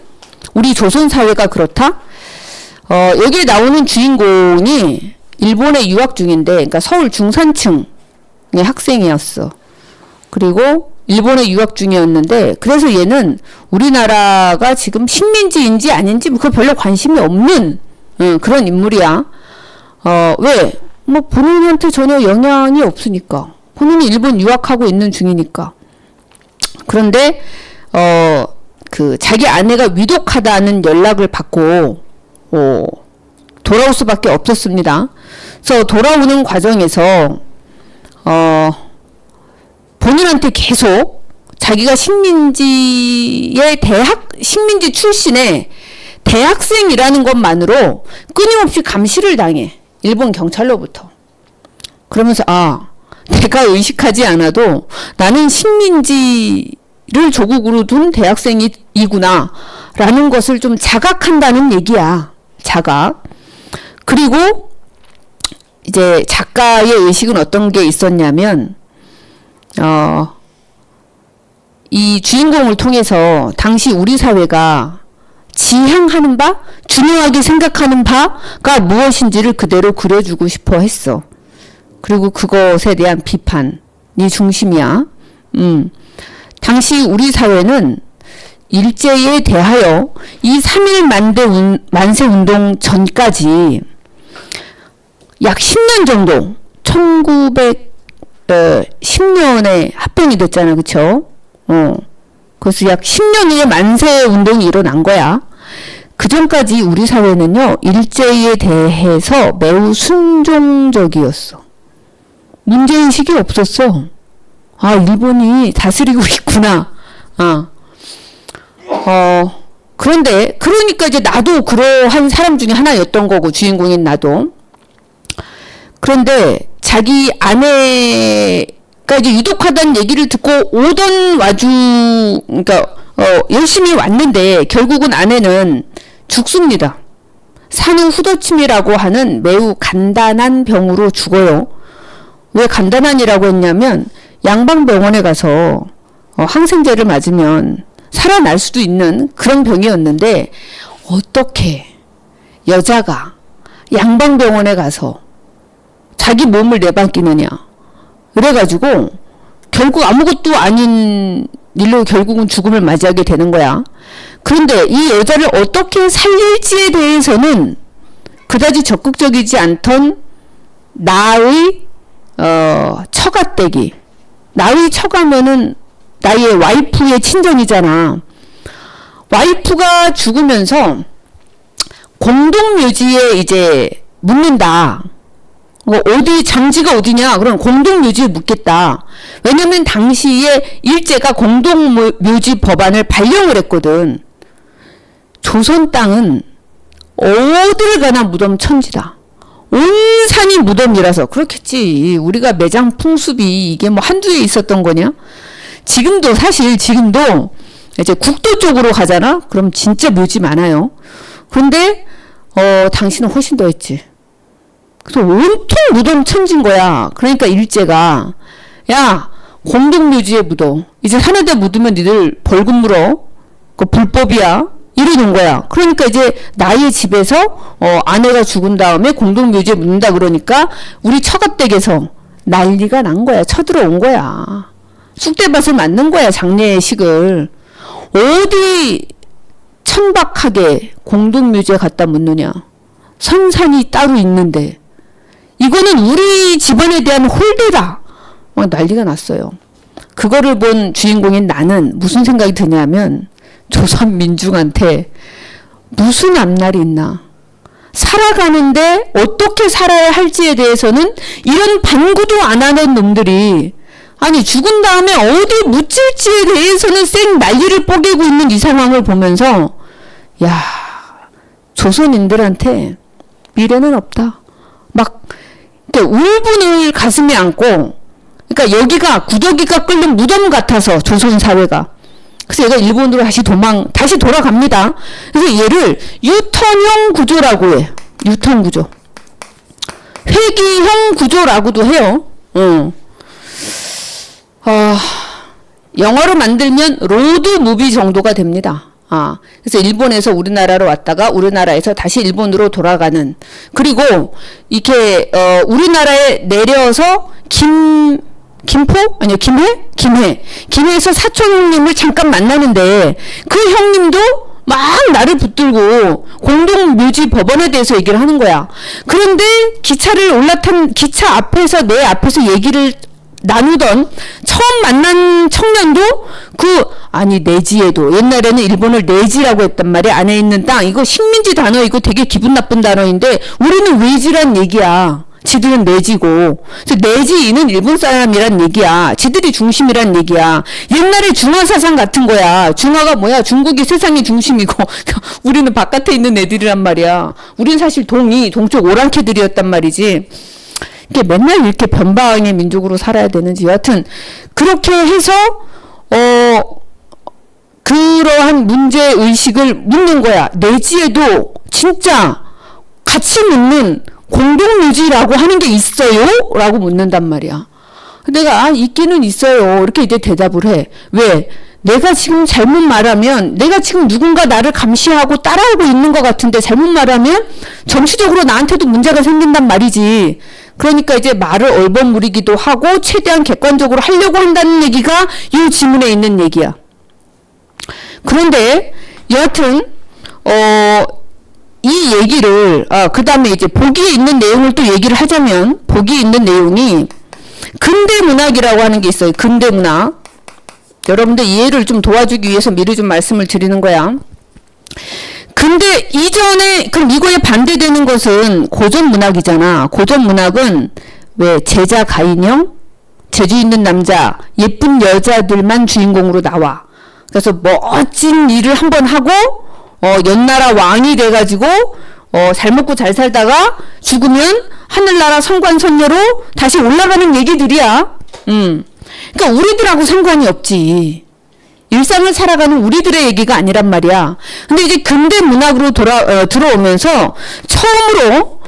우리 조선 사회가 그렇다. 여기에 나오는 주인공이 일본에 유학 중인데, 그러니까 서울 중산층의 학생이었어. 그리고 일본에 유학 중이었는데 그래서 얘는 우리나라가 지금 식민지인지 아닌지 그 별로 관심이 없는 그런 인물이야. 왜? 뭐 본인한테 전혀 영향이 없으니까. 본인이 일본 유학하고 있는 중이니까. 그런데 그 자기 아내가 위독하다는 연락을 받고 돌아올 수밖에 없었습니다. 그래서 돌아오는 과정에서 본인한테 계속 자기가 식민지 출신의 대학생이라는 것만으로 끊임없이 감시를 당해. 일본 경찰로부터. 그러면서 내가 의식하지 않아도 나는 식민지를 조국으로 둔 대학생이구나 라는 것을 좀 자각한다는 얘기야. 자각. 그리고 이제 작가의 의식은 어떤 게 있었냐면 이 주인공을 통해서 당시 우리 사회가 지향하는 바, 중요하게 생각하는 바가 무엇인지를 그대로 그려주고 싶어 했어. 그리고 그것에 대한 비판이 중심이야. 당시 우리 사회는 일제에 대하여 이 3.1 만세 운동 전까지 약 10년 정도, 1910년에 합병이 됐잖아. 그쵸? 그래서 약 10년 후에 만세 운동이 일어난 거야. 그 전까지 우리 사회는요, 일제에 대해서 매우 순종적이었어. 문제의식이 없었어. 일본이 다스리고 있구나. 그런데, 그러니까 이제 나도 그러한 사람 중에 하나였던 거고, 주인공인 나도. 그런데 자기 아내가 이제 유독하다는 얘기를 듣고 오던 그러니까, 열심히 왔는데, 결국은 아내는 죽습니다. 산후 후두침이라고 하는 매우 간단한 병으로 죽어요. 왜 간단한이라고 했냐면, 양방병원에 가서 항생제를 맞으면 살아날 수도 있는 그런 병이었는데, 어떻게 여자가 양방병원에 가서 자기 몸을 내맡기느냐. 그래가지고 결국 아무것도 아닌 일로 결국은 죽음을 맞이하게 되는 거야. 그런데 이 여자를 어떻게 살릴지에 대해서는 그다지 적극적이지 않던 나의 처가댁이, 나의 처가면은 나의 와이프의 친정이잖아. 와이프가 죽으면서 공동묘지에 이제 묻는다. 어디 장지가 어디냐? 그럼 공동묘지에 묻겠다. 왜냐면 당시에 일제가 공동묘지 법안을 발령을 했거든. 조선 땅은 어딜 가나 무덤 천지다. 온 산이 무덤이라서 그렇겠지. 우리가 매장 풍습이 이게 뭐 한두 해 있었던 거냐? 지금도 이제 국도 쪽으로 가잖아? 그럼 진짜 묘지 많아요. 그런데 당신은 훨씬 더 했지. 그래서 온통 무덤 천진 거야. 그러니까 일제가 야, 공동묘지에 묻어. 이제 산에다 묻으면 니들 벌금 물어. 그거 불법이야. 이러는 거야. 그러니까 이제 나의 집에서 아내가 죽은 다음에 공동묘지에 묻는다 그러니까 우리 처가댁에서 난리가 난 거야. 쳐들어온 거야. 쑥대밭을 맞는 거야. 장례식을. 어디 천박하게 공동묘지에 갖다 묻느냐. 선산이 따로 있는데 이거는 우리 집안에 대한 홀대다. 막 난리가 났어요. 그거를 본 주인공인 나는 무슨 생각이 드냐면 조선 민중한테 무슨 앞날이 있나. 살아가는데 어떻게 살아야 할지에 대해서는 이런 반구도 안 하는 놈들이 아니 죽은 다음에 어디 묻힐지에 대해서는 쌩 난리를 뽀개고 있는 이 상황을 보면서 야, 조선인들한테 미래는 없다. 막 울분을 가슴에 안고, 그러니까 여기가 구더기가 끓는 무덤 같아서 조선 사회가. 그래서 얘가 일본으로 다시 돌아갑니다. 그래서 얘를 유턴형 구조라고 해. 유턴 구조. 회귀형 구조라고도 해요. 영화로 만들면 로드 무비 정도가 됩니다. 그래서 일본에서 우리나라로 왔다가 우리나라에서 다시 일본으로 돌아가는. 그리고 이렇게 우리나라에 내려서 김포? 아니요, 김해에서 사촌 형님을 잠깐 만나는데 그 형님도 막 나를 붙들고 공동묘지 법원에 대해서 얘기를 하는 거야. 그런데 기차를 올라탄 기차 앞에서 내 앞에서 얘기를 나누던 처음 만난 청년도 아니 내지에도 옛날에는 일본을 내지라고 했단 말이야. 안에 있는 땅 이거 식민지 단어 이거 되게 기분 나쁜 단어인데 우리는 외지란 얘기야. 지들은 내지고 그래서 내지인은 일본 사람이란 얘기야. 지들이 중심이란 얘기야. 옛날에 중화 사상 같은 거야. 중화가 뭐야? 중국이 세상의 중심이고 우리는 바깥에 있는 애들이란 말이야. 우리는 사실 동쪽 오랑캐들이었단 말이지. 이게 맨날 이렇게 변방의 민족으로 살아야 되는지 여하튼 그렇게 해서 그러한 문제의식을 묻는 거야. 내지에도 진짜 같이 묻는 공동묘지라고 하는 게 있어요? 라고 묻는단 말이야. 내가 있기는 있어요. 이렇게 이제 대답을 해. 왜? 내가 지금 잘못 말하면 내가 지금 누군가 나를 감시하고 따라오고 있는 것 같은데 잘못 말하면 정치적으로 나한테도 문제가 생긴단 말이지. 그러니까 이제 말을 얼버무리기도 하고 최대한 객관적으로 하려고 한다는 얘기가 이 지문에 있는 얘기야. 그런데 여하튼 이 얘기를 그 다음에 이제 보기에 있는 내용을 또 얘기를 하자면 보기에 있는 내용이 근대문학이라고 하는 게 있어요. 근대문학. 여러분들 이해를 좀 도와주기 위해서 미리 좀 말씀을 드리는 거야. 근데 이전에 그럼 이거에 반대되는 것은 고전문학이잖아. 고전문학은 왜 제자 가인형, 재주 있는 남자, 예쁜 여자들만 주인공으로 나와. 그래서 멋진 일을 한번 하고 연나라 왕이 돼가지고 잘 먹고 잘 살다가 죽으면 하늘나라 성관선녀로 다시 올라가는 얘기들이야. 그러니까 우리들하고 상관이 없지. 일상을 살아가는 우리들의 얘기가 아니란 말이야. 근데 이제 근대 문학으로 들어오면서 처음으로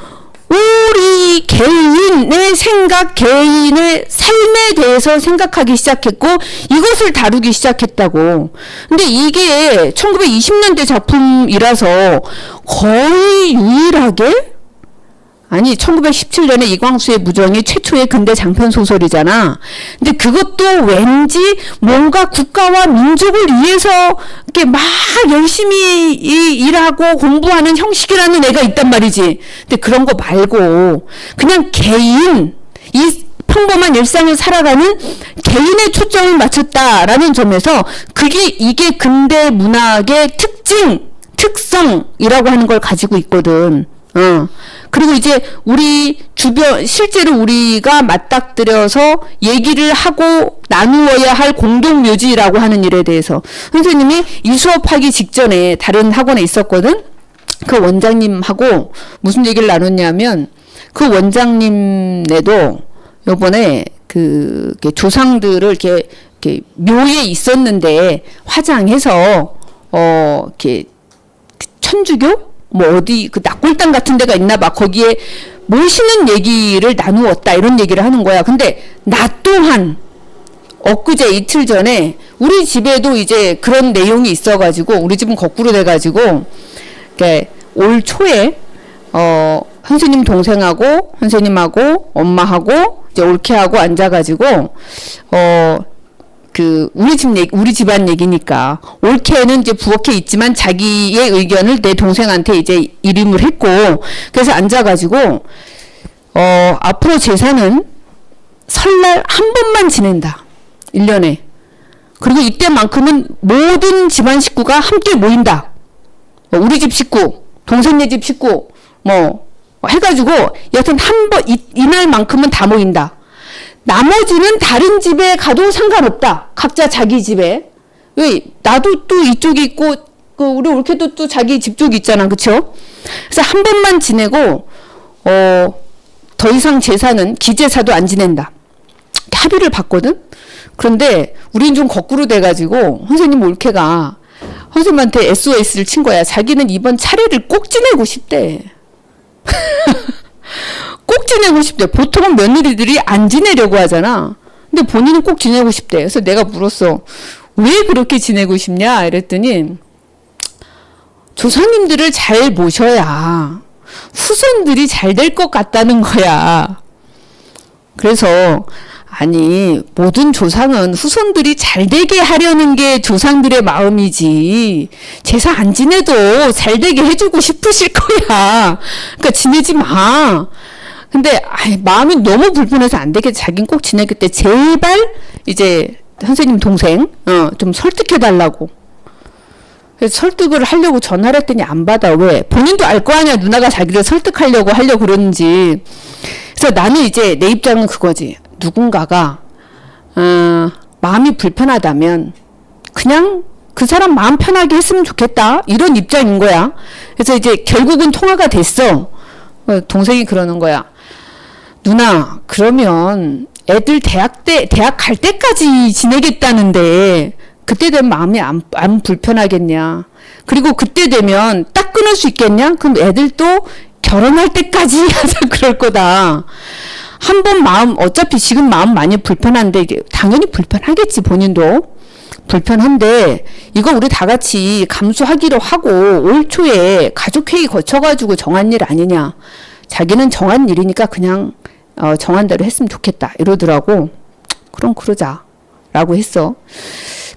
우리 개인의 생각, 개인의 삶에 대해서 생각하기 시작했고 이것을 다루기 시작했다고. 근데 이게 1920년대 작품이라서 거의 유일하게 아니 1917년에 이광수의 무정이 최초의 근대 장편 소설이잖아. 근데 그것도 왠지 뭔가 국가와 민족을 위해서 이렇게 막 열심히 일하고 공부하는 형식이라는 애가 있단 말이지. 근데 그런 거 말고 그냥 개인 이 평범한 일상을 살아가는 개인의 초점을 맞췄다라는 점에서 이게 근대 문학의 특성이라고 하는 걸 가지고 있거든. 그리고 이제 우리 주변 실제로 우리가 맞닥뜨려서 얘기를 하고 나누어야 할 공동묘지라고 하는 일에 대해서 선생님이 이 수업하기 직전에 다른 학원에 있었거든. 그 원장님하고 무슨 얘기를 나눴냐면 그 원장님네도 요번에 그 조상들을 이렇게 묘에 있었는데 화장해서 이렇게 천주교 어디 그 낙골당 같은 데가 있나 봐. 거기에 모시는 얘기를 나누었다 이런 얘기를 하는 거야. 근데 나 또한 엊그제 이틀 전에 우리 집에도 이제 그런 내용이 있어가지고 우리 집은 거꾸로 돼가지고 올 초에 선생님 동생하고 선생님하고 엄마하고 이제 올케하고 앉아가지고 우리 집안 얘기니까 올케는 이제 부엌에 있지만 자기의 의견을 내 동생한테 이제 일임을 했고 그래서 앉아가지고 앞으로 제사는 설날 한 번만 지낸다. 1년에. 그리고 이때만큼은 모든 집안 식구가 함께 모인다. 우리 집 식구, 동생네 집 식구 해가지고 여튼 한 번 이날만큼은 다 모인다. 나머지는 다른 집에 가도 상관없다. 각자 자기 집에. 왜? 나도 또 이쪽이 있고, 우리 올케도 또 자기 집 쪽이 있잖아. 그쵸? 그래서 한 번만 지내고, 더 이상 제사는 기제사도 안 지낸다. 합의를 봤거든? 그런데 우린 좀 거꾸로 돼가지고, 선생님 올케가 선생님한테 SOS를 친 거야. 자기는 이번 차례를 꼭 지내고 싶대. 꼭 지내고 싶대. 보통은 며느리들이 안 지내려고 하잖아. 근데 본인은 꼭 지내고 싶대. 그래서 내가 물었어. 왜 그렇게 지내고 싶냐? 이랬더니 조상님들을 잘 모셔야 후손들이 잘 될 것 같다는 거야. 그래서 아니, 모든 조상은 후손들이 잘 되게 하려는 게 조상들의 마음이지. 제사 안 지내도 잘 되게 해주고 싶으실 거야. 그러니까 지내지 마. 근데 마음이 너무 불편해서 안 되게 자긴 꼭 지내겠대. 제발 이제 선생님 동생 좀 설득해 달라고. 그래서 설득을 하려고 전화를 했더니 안 받아. 왜? 본인도 알 거 아니야. 누나가 자기를 설득하려고 그러는지. 그래서 나는 이제 내 입장은 그거지. 누군가가 마음이 불편하다면 그냥 그 사람 마음 편하게 했으면 좋겠다. 이런 입장인 거야. 그래서 이제 결국은 통화가 됐어. 동생이 그러는 거야. 누나, 그러면 애들 대학 갈 때까지 지내겠다는데 그때 되면 마음이 안 불편하겠냐. 그리고 그때 되면 딱 끊을 수 있겠냐? 그럼 애들도 결혼할 때까지 하자 그럴 거다. 한 번 어차피 지금 마음 많이 불편한데 이게 당연히 불편하겠지. 본인도 불편한데 이거 우리 다 같이 감수하기로 하고 올 초에 가족회의 거쳐가지고 정한 일 아니냐. 자기는 정한 일이니까 그냥 정한 대로 했으면 좋겠다 이러더라고. 그럼 그러자 라고 했어.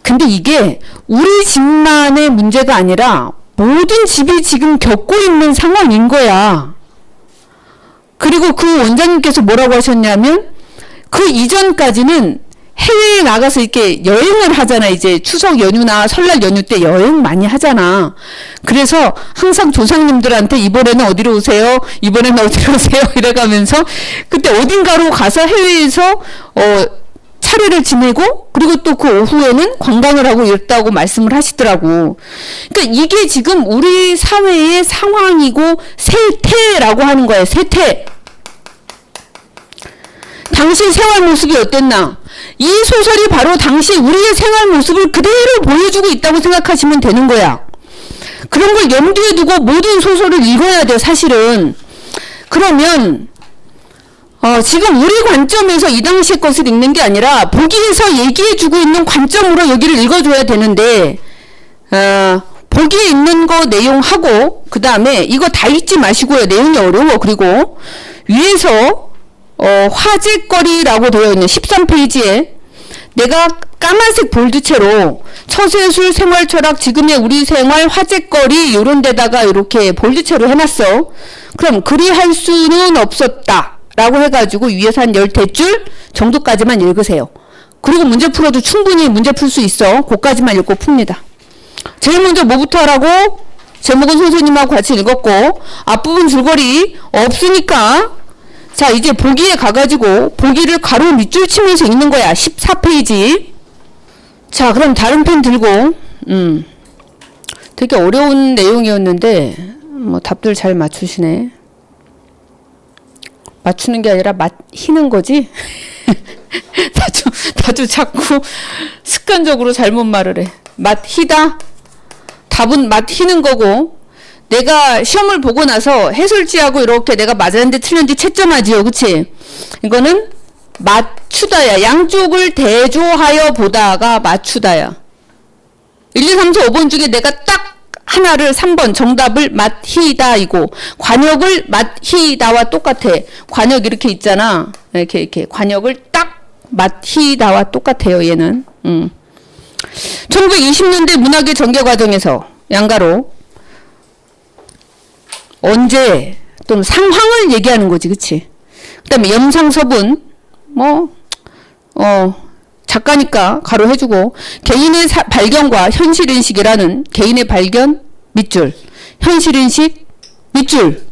근데 이게 우리 집만의 문제가 아니라 모든 집이 지금 겪고 있는 상황인 거야. 그리고 그 원장님께서 뭐라고 하셨냐면 그 이전까지는 해외에 나가서 이렇게 여행을 하잖아. 이제 추석 연휴나 설날 연휴 때 여행 많이 하잖아. 그래서 항상 조상님들한테 이번에는 어디로 오세요? 이번에는 어디로 오세요? 이래가면서 그때 어딘가로 가서 해외에서 차례를 지내고 그리고 또 그 오후에는 관광을 하고 이랬다고 말씀을 하시더라고. 그러니까 이게 지금 우리 사회의 상황이고 세태라고 하는 거예요. 세태. 당시 생활 모습이 어땠나? 이 소설이 바로 당시 우리의 생활 모습을 그대로 보여주고 있다고 생각하시면 되는 거야. 그런 걸 염두에 두고 모든 소설을 읽어야 돼, 사실은. 그러면 지금 우리 관점에서 이 당시의 것을 읽는 게 아니라 보기에서 얘기해주고 있는 관점으로 여기를 읽어줘야 되는데 보기에 있는 거 내용하고 그 다음에 이거 다 읽지 마시고요. 내용이 어려워. 그리고 위에서 화제거리라고 되어 있는 13페이지에 내가 까만색 볼드체로 처세술 생활철학 지금의 우리 생활 화제거리 이런 데다가 이렇게 볼드체로 해놨어. 그럼 그리할 수는 없었다 라고 해가지고 위에서 한 10대줄 정도까지만 읽으세요. 그리고 문제 풀어도 충분히 문제 풀 수 있어. 그거까지만 읽고 풉니다. 제일 먼저 뭐부터 하라고? 제목은 선생님하고 같이 읽었고 앞부분 줄거리 없으니까 자 이제 보기에 가가지고 보기를 가로 밑줄 치면서 읽는 거야. 14페이지. 자 그럼 다른 펜 들고 되게 어려운 내용이었는데 뭐 답들 잘 맞추시네. 맞추는 게 아니라 맞히는 거지? 나도 자꾸 습관적으로 잘못 말을 해. 맞히다? 답은 맞히는 거고 내가 시험을 보고 나서 해설지하고 이렇게 내가 맞았는지 틀렸는지 채점하지요. 그치? 이거는 맞추다야. 양쪽을 대조하여 보다가 맞추다야. 1, 2, 3, 4, 5번 중에 내가 딱 하나를 3번 정답을 맞히다이고 관역을 맞히다와 똑같아. 관역 이렇게 있잖아. 이렇게 관역을 딱 맞히다와 똑같아요. 얘는. 1920년대 문학의 전개 과정에서 양가로 언제 또는 상황을 얘기하는 거지. 그치? 그 다음에 염상서분 작가니까 가로 해주고 개인의 발견과 현실인식이라는 개인의 발견 밑줄 현실인식 밑줄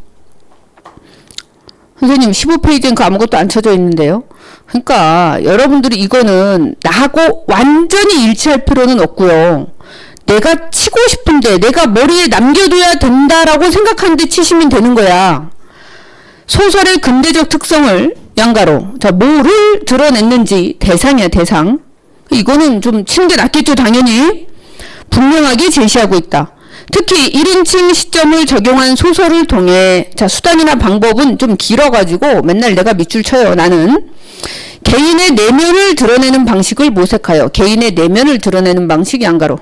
선생님 15페이지엔 그 아무것도 안 쳐져 있는데요. 그러니까 여러분들이 이거는 나하고 완전히 일치할 필요는 없고요. 내가 치고 싶은데 내가 머리에 남겨둬야 된다라고 생각하는데 치시면 되는 거야. 소설의 근대적 특성을 양가로 자 뭐를 드러냈는지 대상이야. 대상. 이거는 좀 치는 게 낫겠죠. 당연히. 분명하게 제시하고 있다. 특히 1인칭 시점을 적용한 소설을 통해 자 수단이나 방법은 좀 길어가지고 맨날 내가 밑줄 쳐요. 나는 개인의 내면을 드러내는 방식을 모색하여 개인의 내면을 드러내는 방식 양가로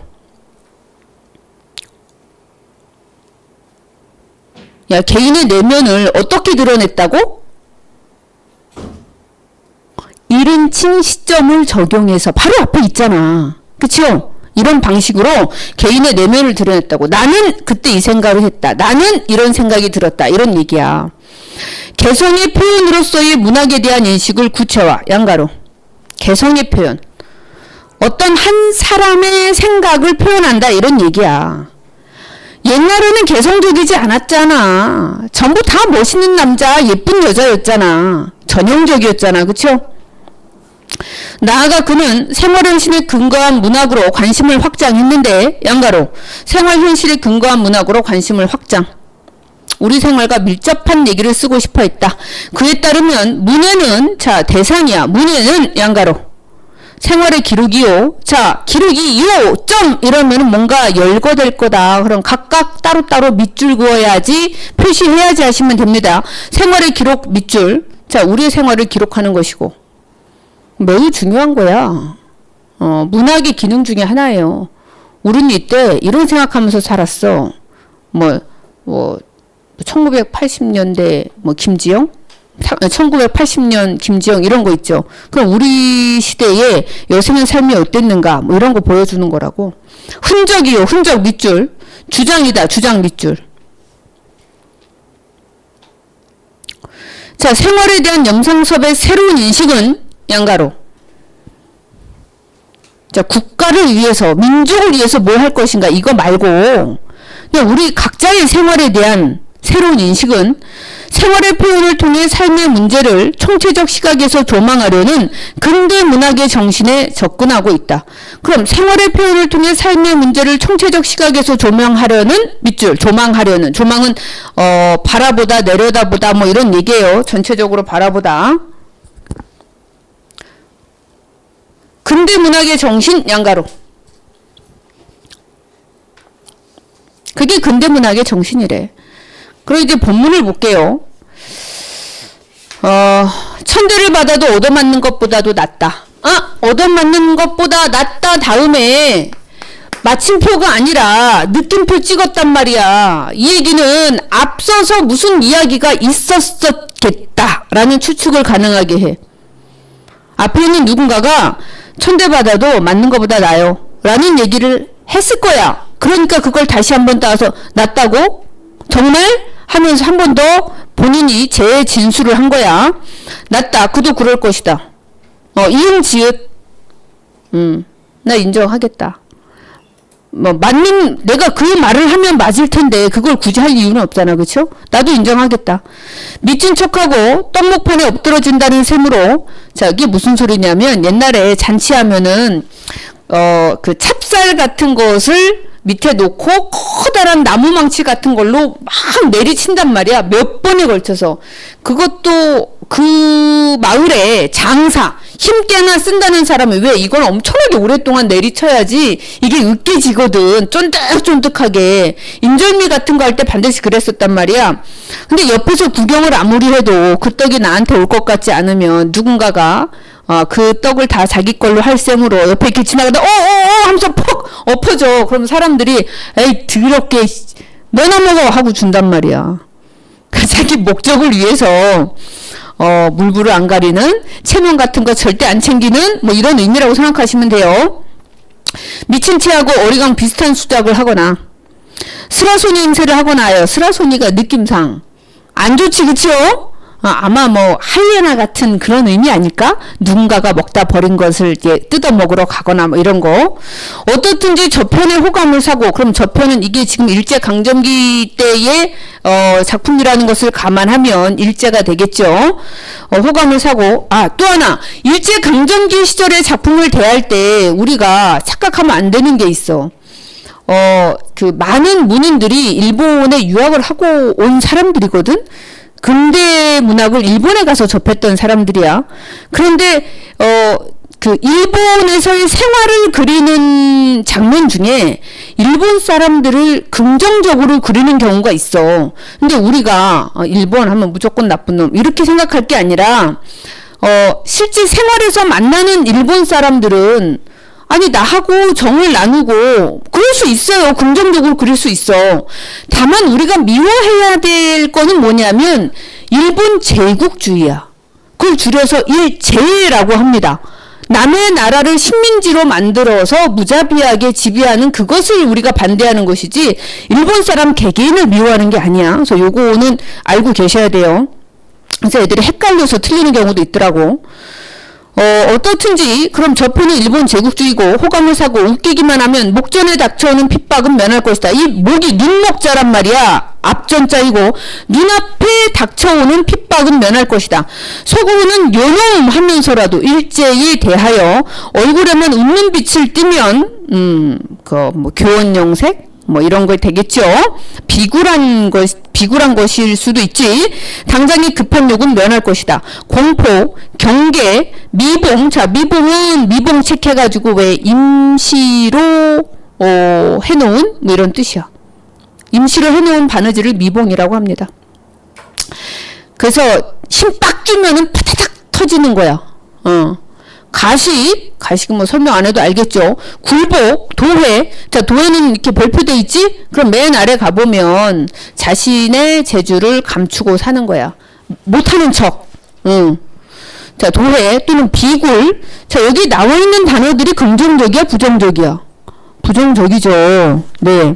야 개인의 내면을 어떻게 드러냈다고? 이른칭 시점을 적용해서 바로 앞에 있잖아. 그쵸? 이런 방식으로 개인의 내면을 드러냈다고. 나는 그때 이 생각을 했다. 나는 이런 생각이 들었다. 이런 얘기야. 개성의 표현으로서의 문학에 대한 인식을 구체화. 양가로. 개성의 표현. 어떤 한 사람의 생각을 표현한다. 이런 얘기야. 옛날에는 개성적이지 않았잖아. 전부 다 멋있는 남자, 예쁜 여자였잖아. 전형적이었잖아. 그쵸? 나아가 그는 생활현실에 근거한 문학으로 관심을 확장했는데 양가로 생활현실에 근거한 문학으로 관심을 확장. 우리 생활과 밀접한 얘기를 쓰고 싶어 했다. 그에 따르면 문해는 자 대상이야. 문해는 양가로 생활의 기록이요. 자 기록이요. 점 이러면 뭔가 열거될 거다. 그럼 각각 따로따로 밑줄 그어야지 표시해야지 하시면 됩니다. 생활의 기록 밑줄. 자 우리의 생활을 기록하는 것이고 매우 중요한 거야. 문학의 기능 중에 하나예요. 우리는 이때 이런 생각하면서 살았어. 1980년대 김지영? 1980년 김지영 이런 거 있죠. 그럼 우리 시대에 여성의 삶이 어땠는가 뭐 이런 거 보여주는 거라고. 흔적이요. 흔적 밑줄. 주장이다. 주장 밑줄. 자 생활에 대한 영상 수업의 새로운 인식은 양가로. 자, 국가를 위해서, 민족을 위해서 뭘 할 것인가, 이거 말고, 그냥 우리 각자의 생활에 대한 새로운 인식은 생활의 표현을 통해 삶의 문제를 총체적 시각에서 조망하려는 근대 문학의 정신에 접근하고 있다. 그럼 생활의 표현을 통해 삶의 문제를 총체적 시각에서 조망하려는 밑줄, 조망하려는, 조망은, 바라보다, 내려다보다, 뭐 이런 얘기예요. 전체적으로 바라보다. 근대 문학의 정신 양가로. 그게 근대 문학의 정신이래. 그리고 이제 본문을 볼게요. 천대를 받아도 얻어맞는 것보다도 낫다. 얻어맞는 것보다 낫다 다음에 마침표가 아니라 느낌표 찍었단 말이야. 이 얘기는 앞서서 무슨 이야기가 있었겠다라는 추측을 가능하게 해. 앞에 있는 누군가가 천대받아도 맞는 것보다 나아요 라는 얘기를 했을 거야. 그러니까 그걸 다시 한번 따서 낫다고? 정말? 하면서 한 번 더 본인이 재진술을 한 거야. 낫다. 그도 그럴 것이다. 이응 지읒. 나 인정하겠다. 내가 그 말을 하면 맞을 텐데 그걸 굳이 할 이유는 없잖아. 그쵸? 나도 인정하겠다. 미친 척하고 떡목판에 엎드러진다는 셈으로. 자, 이게 무슨 소리냐면 옛날에 잔치하면은 그 찹쌀 같은 것을 밑에 놓고 커다란 나무망치 같은 걸로 막 내리친단 말이야. 몇 번에 걸쳐서. 그것도 그 마을에 장사, 힘께나 쓴다는 사람은 왜 이걸 엄청나게 오랫동안 내리쳐야지 이게 으깨지거든. 쫀득쫀득하게. 인절미 같은 거 할 때 반드시 그랬었단 말이야. 근데 옆에서 구경을 아무리 해도 그 떡이 나한테 올 것 같지 않으면 누군가가 그 떡을 다 자기 걸로 할 셈으로 옆에 이렇게 지나가다 하면서 퍽 엎어져. 그럼 사람들이 에이 더럽게 너나 먹어 하고 준단 말이야. 자기 목적을 위해서 물불을 안 가리는 체면 같은 거 절대 안 챙기는 뭐 이런 의미라고 생각하시면 돼요. 미친 체하고 어리광 비슷한 수작을 하거나 스라소니 행세를 하거나 하여. 스라소니가 느낌상 안 좋지. 그쵸? 아마 뭐 하이에나 같은 그런 의미 아닐까? 누군가가 먹다 버린 것을 이제 뜯어 먹으러 가거나 뭐 이런 거. 어떻든지 저편의 호감을 사고. 그럼 저편은 이게 지금 일제강점기 때의 작품이라는 것을 감안하면 일제가 되겠죠. 호감을 사고. 또 하나 일제강점기 시절의 작품을 대할 때 우리가 착각하면 안 되는 게 있어. 그 많은 문인들이 일본에 유학을 하고 온 사람들이거든. 근대 문학을 일본에 가서 접했던 사람들이야. 그런데 그 일본에서의 생활을 그리는 장면 중에 일본 사람들을 긍정적으로 그리는 경우가 있어. 근데 우리가 일본 하면 무조건 나쁜 놈 이렇게 생각할 게 아니라 실제 생활에서 만나는 일본 사람들은 아니 나하고 정을 나누고 그럴 수 있어요. 긍정적으로 그릴 수 있어. 다만 우리가 미워해야 될 거는 뭐냐면 일본 제국주의야. 그걸 줄여서 일제라고 합니다. 남의 나라를 식민지로 만들어서 무자비하게 지배하는 그것을 우리가 반대하는 것이지 일본 사람 개개인을 미워하는 게 아니야. 그래서 요거는 알고 계셔야 돼요. 그래서 애들이 헷갈려서 틀리는 경우도 있더라고. 어떻든지 그럼 저 편은 일본 제국주의고 호감을 사고 웃기기만 하면 목전에 닥쳐오는 핍박은 면할 것이다. 이 목이 눈목자란 말이야. 앞전자이고 눈앞에 닥쳐오는 핍박은 면할 것이다. 속으로는 요놈 하면서라도 일제히 대하여 얼굴에만 웃는 빛을 띠면 교원영색 뭐 이런 거 되겠죠. 비굴한 것일 수도 있지. 당장의 급한 욕은 면할 것이다. 공포, 경계, 미봉. 자, 미봉은 미봉 책해가지고 왜 임시로 해놓은 뭐 이런 뜻이야. 임시로 해놓은 바느질을 미봉이라고 합니다. 그래서 힘 빡 주면은 파타닥 터지는 거야. 가식은 뭐 설명 안 해도 알겠죠. 굴복, 도회. 자, 도회는 이렇게 별표돼 있지? 그럼 맨 아래 가보면 자신의 재주를 감추고 사는 거야. 못하는 척. 자, 도회 또는 비굴. 자, 여기 나와 있는 단어들이 긍정적이야, 부정적이야? 부정적이죠. 네.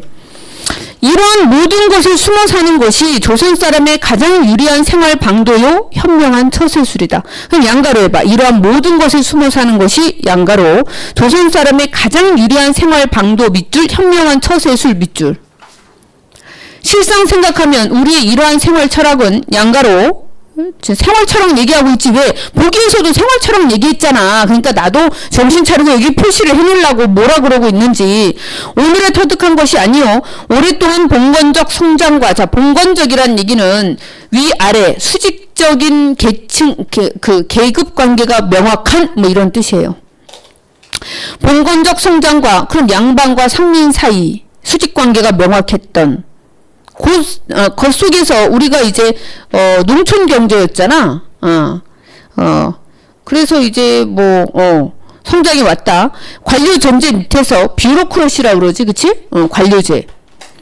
이런 모든 것을 숨어 사는 것이 조선 사람의 가장 유리한 생활 방도요 현명한 처세술이다. 그럼 양가로 해봐. 이러한 모든 것을 숨어 사는 것이 양가로 조선 사람의 가장 유리한 생활 방도 밑줄 현명한 처세술 밑줄. 실상 생각하면 우리의 이러한 생활 철학은 양가로 생활 철학 얘기하고 있지 왜 보기에서도 생활 철학 얘기했잖아. 그러니까 나도 정신 차리고 여기 표시를 해놓으려고 뭐라 그러고 있는지. 오늘에 터득한 것이 아니요 오랫동안 봉건적 성장과 자 봉건적이란 얘기는 위아래 수직적인 계층 계급 관계가 명확한 뭐 이런 뜻이에요. 봉건적 성장과 그럼 양반과 상민 사이 수직 관계가 명확했던 그 속에서 우리가 이제 농촌 경제였잖아. 그래서 이제 성장이 왔다. 관료 전제 밑에서 뷰로크러시라고 그러지, 그치?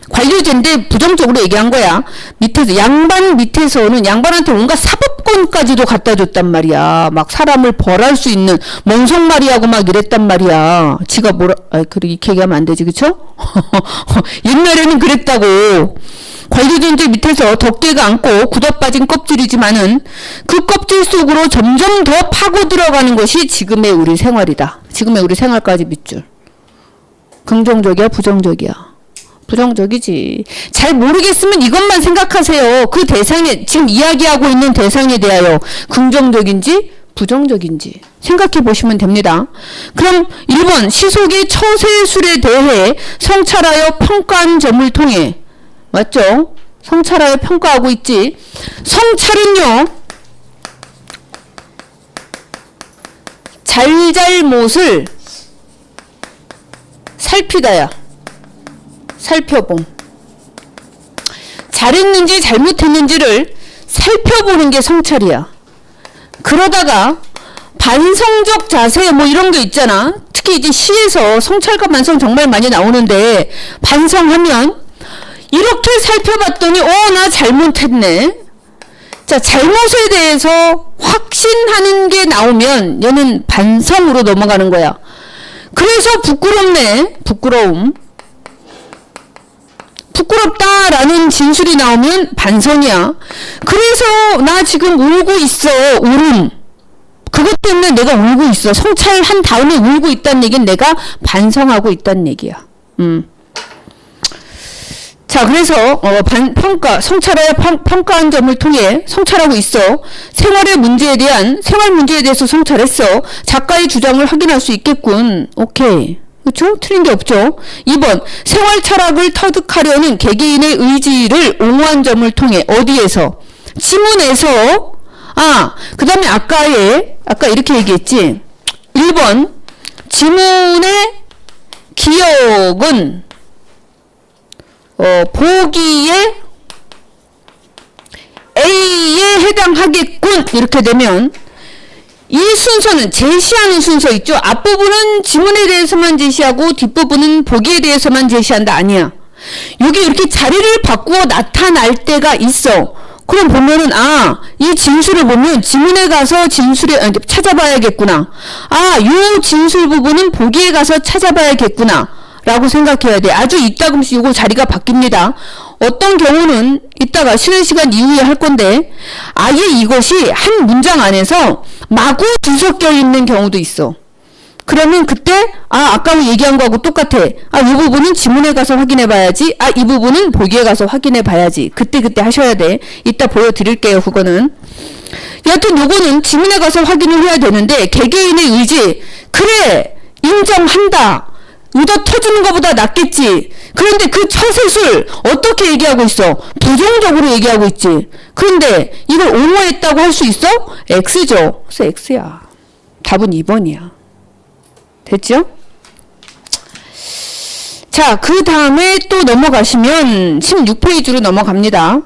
관료제인데 부정적으로 얘기한 거야. 밑에서 양반 밑에서는 양반한테 온갖 사법권까지도 갖다 줬단 말이야. 막 사람을 벌할 수 있는 멍석말이하고 막 이랬단 말이야. 지가 그래 이렇게 얘기하면 안 되지, 그쵸? 옛날에는 그랬다고. 관료전제 밑에서 덕대가 않고 굳어빠진 껍질이지만은 그 껍질 속으로 점점 더 파고 들어가는 것이 지금의 우리 생활이다. 지금의 우리 생활까지 밑줄. 긍정적이야, 부정적이야? 부정적이지. 잘 모르겠으면 이것만 생각하세요. 그 대상에 지금 이야기하고 있는 대상에 대하여 긍정적인지 부정적인지 생각해 보시면 됩니다. 그럼 1번 시속의 처세술에 대해 성찰하여 평가한 점을 통해 맞죠? 성찰하여 평가하고 있지. 성찰은요 잘잘못을 살피다야. 살펴봄. 잘했는지 잘못했는지를 살펴보는 게 성찰이야. 그러다가 반성적 자세 뭐 이런 게 있잖아. 특히 이제 시에서 성찰과 반성 정말 많이 나오는데 반성하면 이렇게 살펴봤더니 나 잘못했네. 자, 잘못에 대해서 확신하는 게 나오면 얘는 반성으로 넘어가는 거야. 그래서 부끄럽네. 부끄럽다라는 진술이 나오면 반성이야. 그래서 나 지금 울고 있어. 울음. 그것 때문에 내가 울고 있어. 성찰한 다음에 울고 있다는 얘기는 내가 반성하고 있다는 얘기야. 자, 그래서 성찰하여 평가한 점을 통해 성찰하고 있어. 생활 문제에 대해서 성찰했어. 작가의 주장을 확인할 수 있겠군. 오케이. 그렇죠? 틀린 게 없죠. 2번 생활 철학을 터득하려는 개개인의 의지를 옹호한 점을 통해 어디에서? 지문에서. 그 다음에 아까 이렇게 얘기했지. 1번 지문의 기억은 보기에 A에 해당하겠군. 이렇게 되면 이 순서는 제시하는 순서 있죠. 앞부분은 지문에 대해서만 제시하고 뒷부분은 보기에 대해서만 제시한다. 아니야. 여기 이렇게 자리를 바꾸어 나타날 때가 있어. 그럼 보면은 이 진술을 보면 지문에 가서 찾아봐야겠구나. 요 진술 부분은 보기에 가서 찾아봐야겠구나 라고 생각해야 돼. 아주 이따금씩 요거 자리가 바뀝니다. 어떤 경우는 이따가 쉬는 시간 이후에 할 건데 아예 이것이 한 문장 안에서 마구 뒤섞여 있는 경우도 있어. 그러면 그때 아까 얘기한 거하고 똑같아. 이 부분은 지문에 가서 확인해 봐야지. 이 부분은 보기에 가서 확인해 봐야지. 그때 하셔야 돼. 이따 보여드릴게요. 그거는. 여하튼 요거는 지문에 가서 확인을 해야 되는데 개개인의 의지. 그래 인정한다. 의도 터주는 것보다 낫겠지. 그런데 그 처세술 어떻게 얘기하고 있어? 부정적으로 얘기하고 있지. 그런데 이걸 옹호했다고 할 수 있어? X죠. 그래서 X야. 답은 2번이야. 됐죠? 자, 그 다음에 또 넘어가시면 16페이지로 넘어갑니다.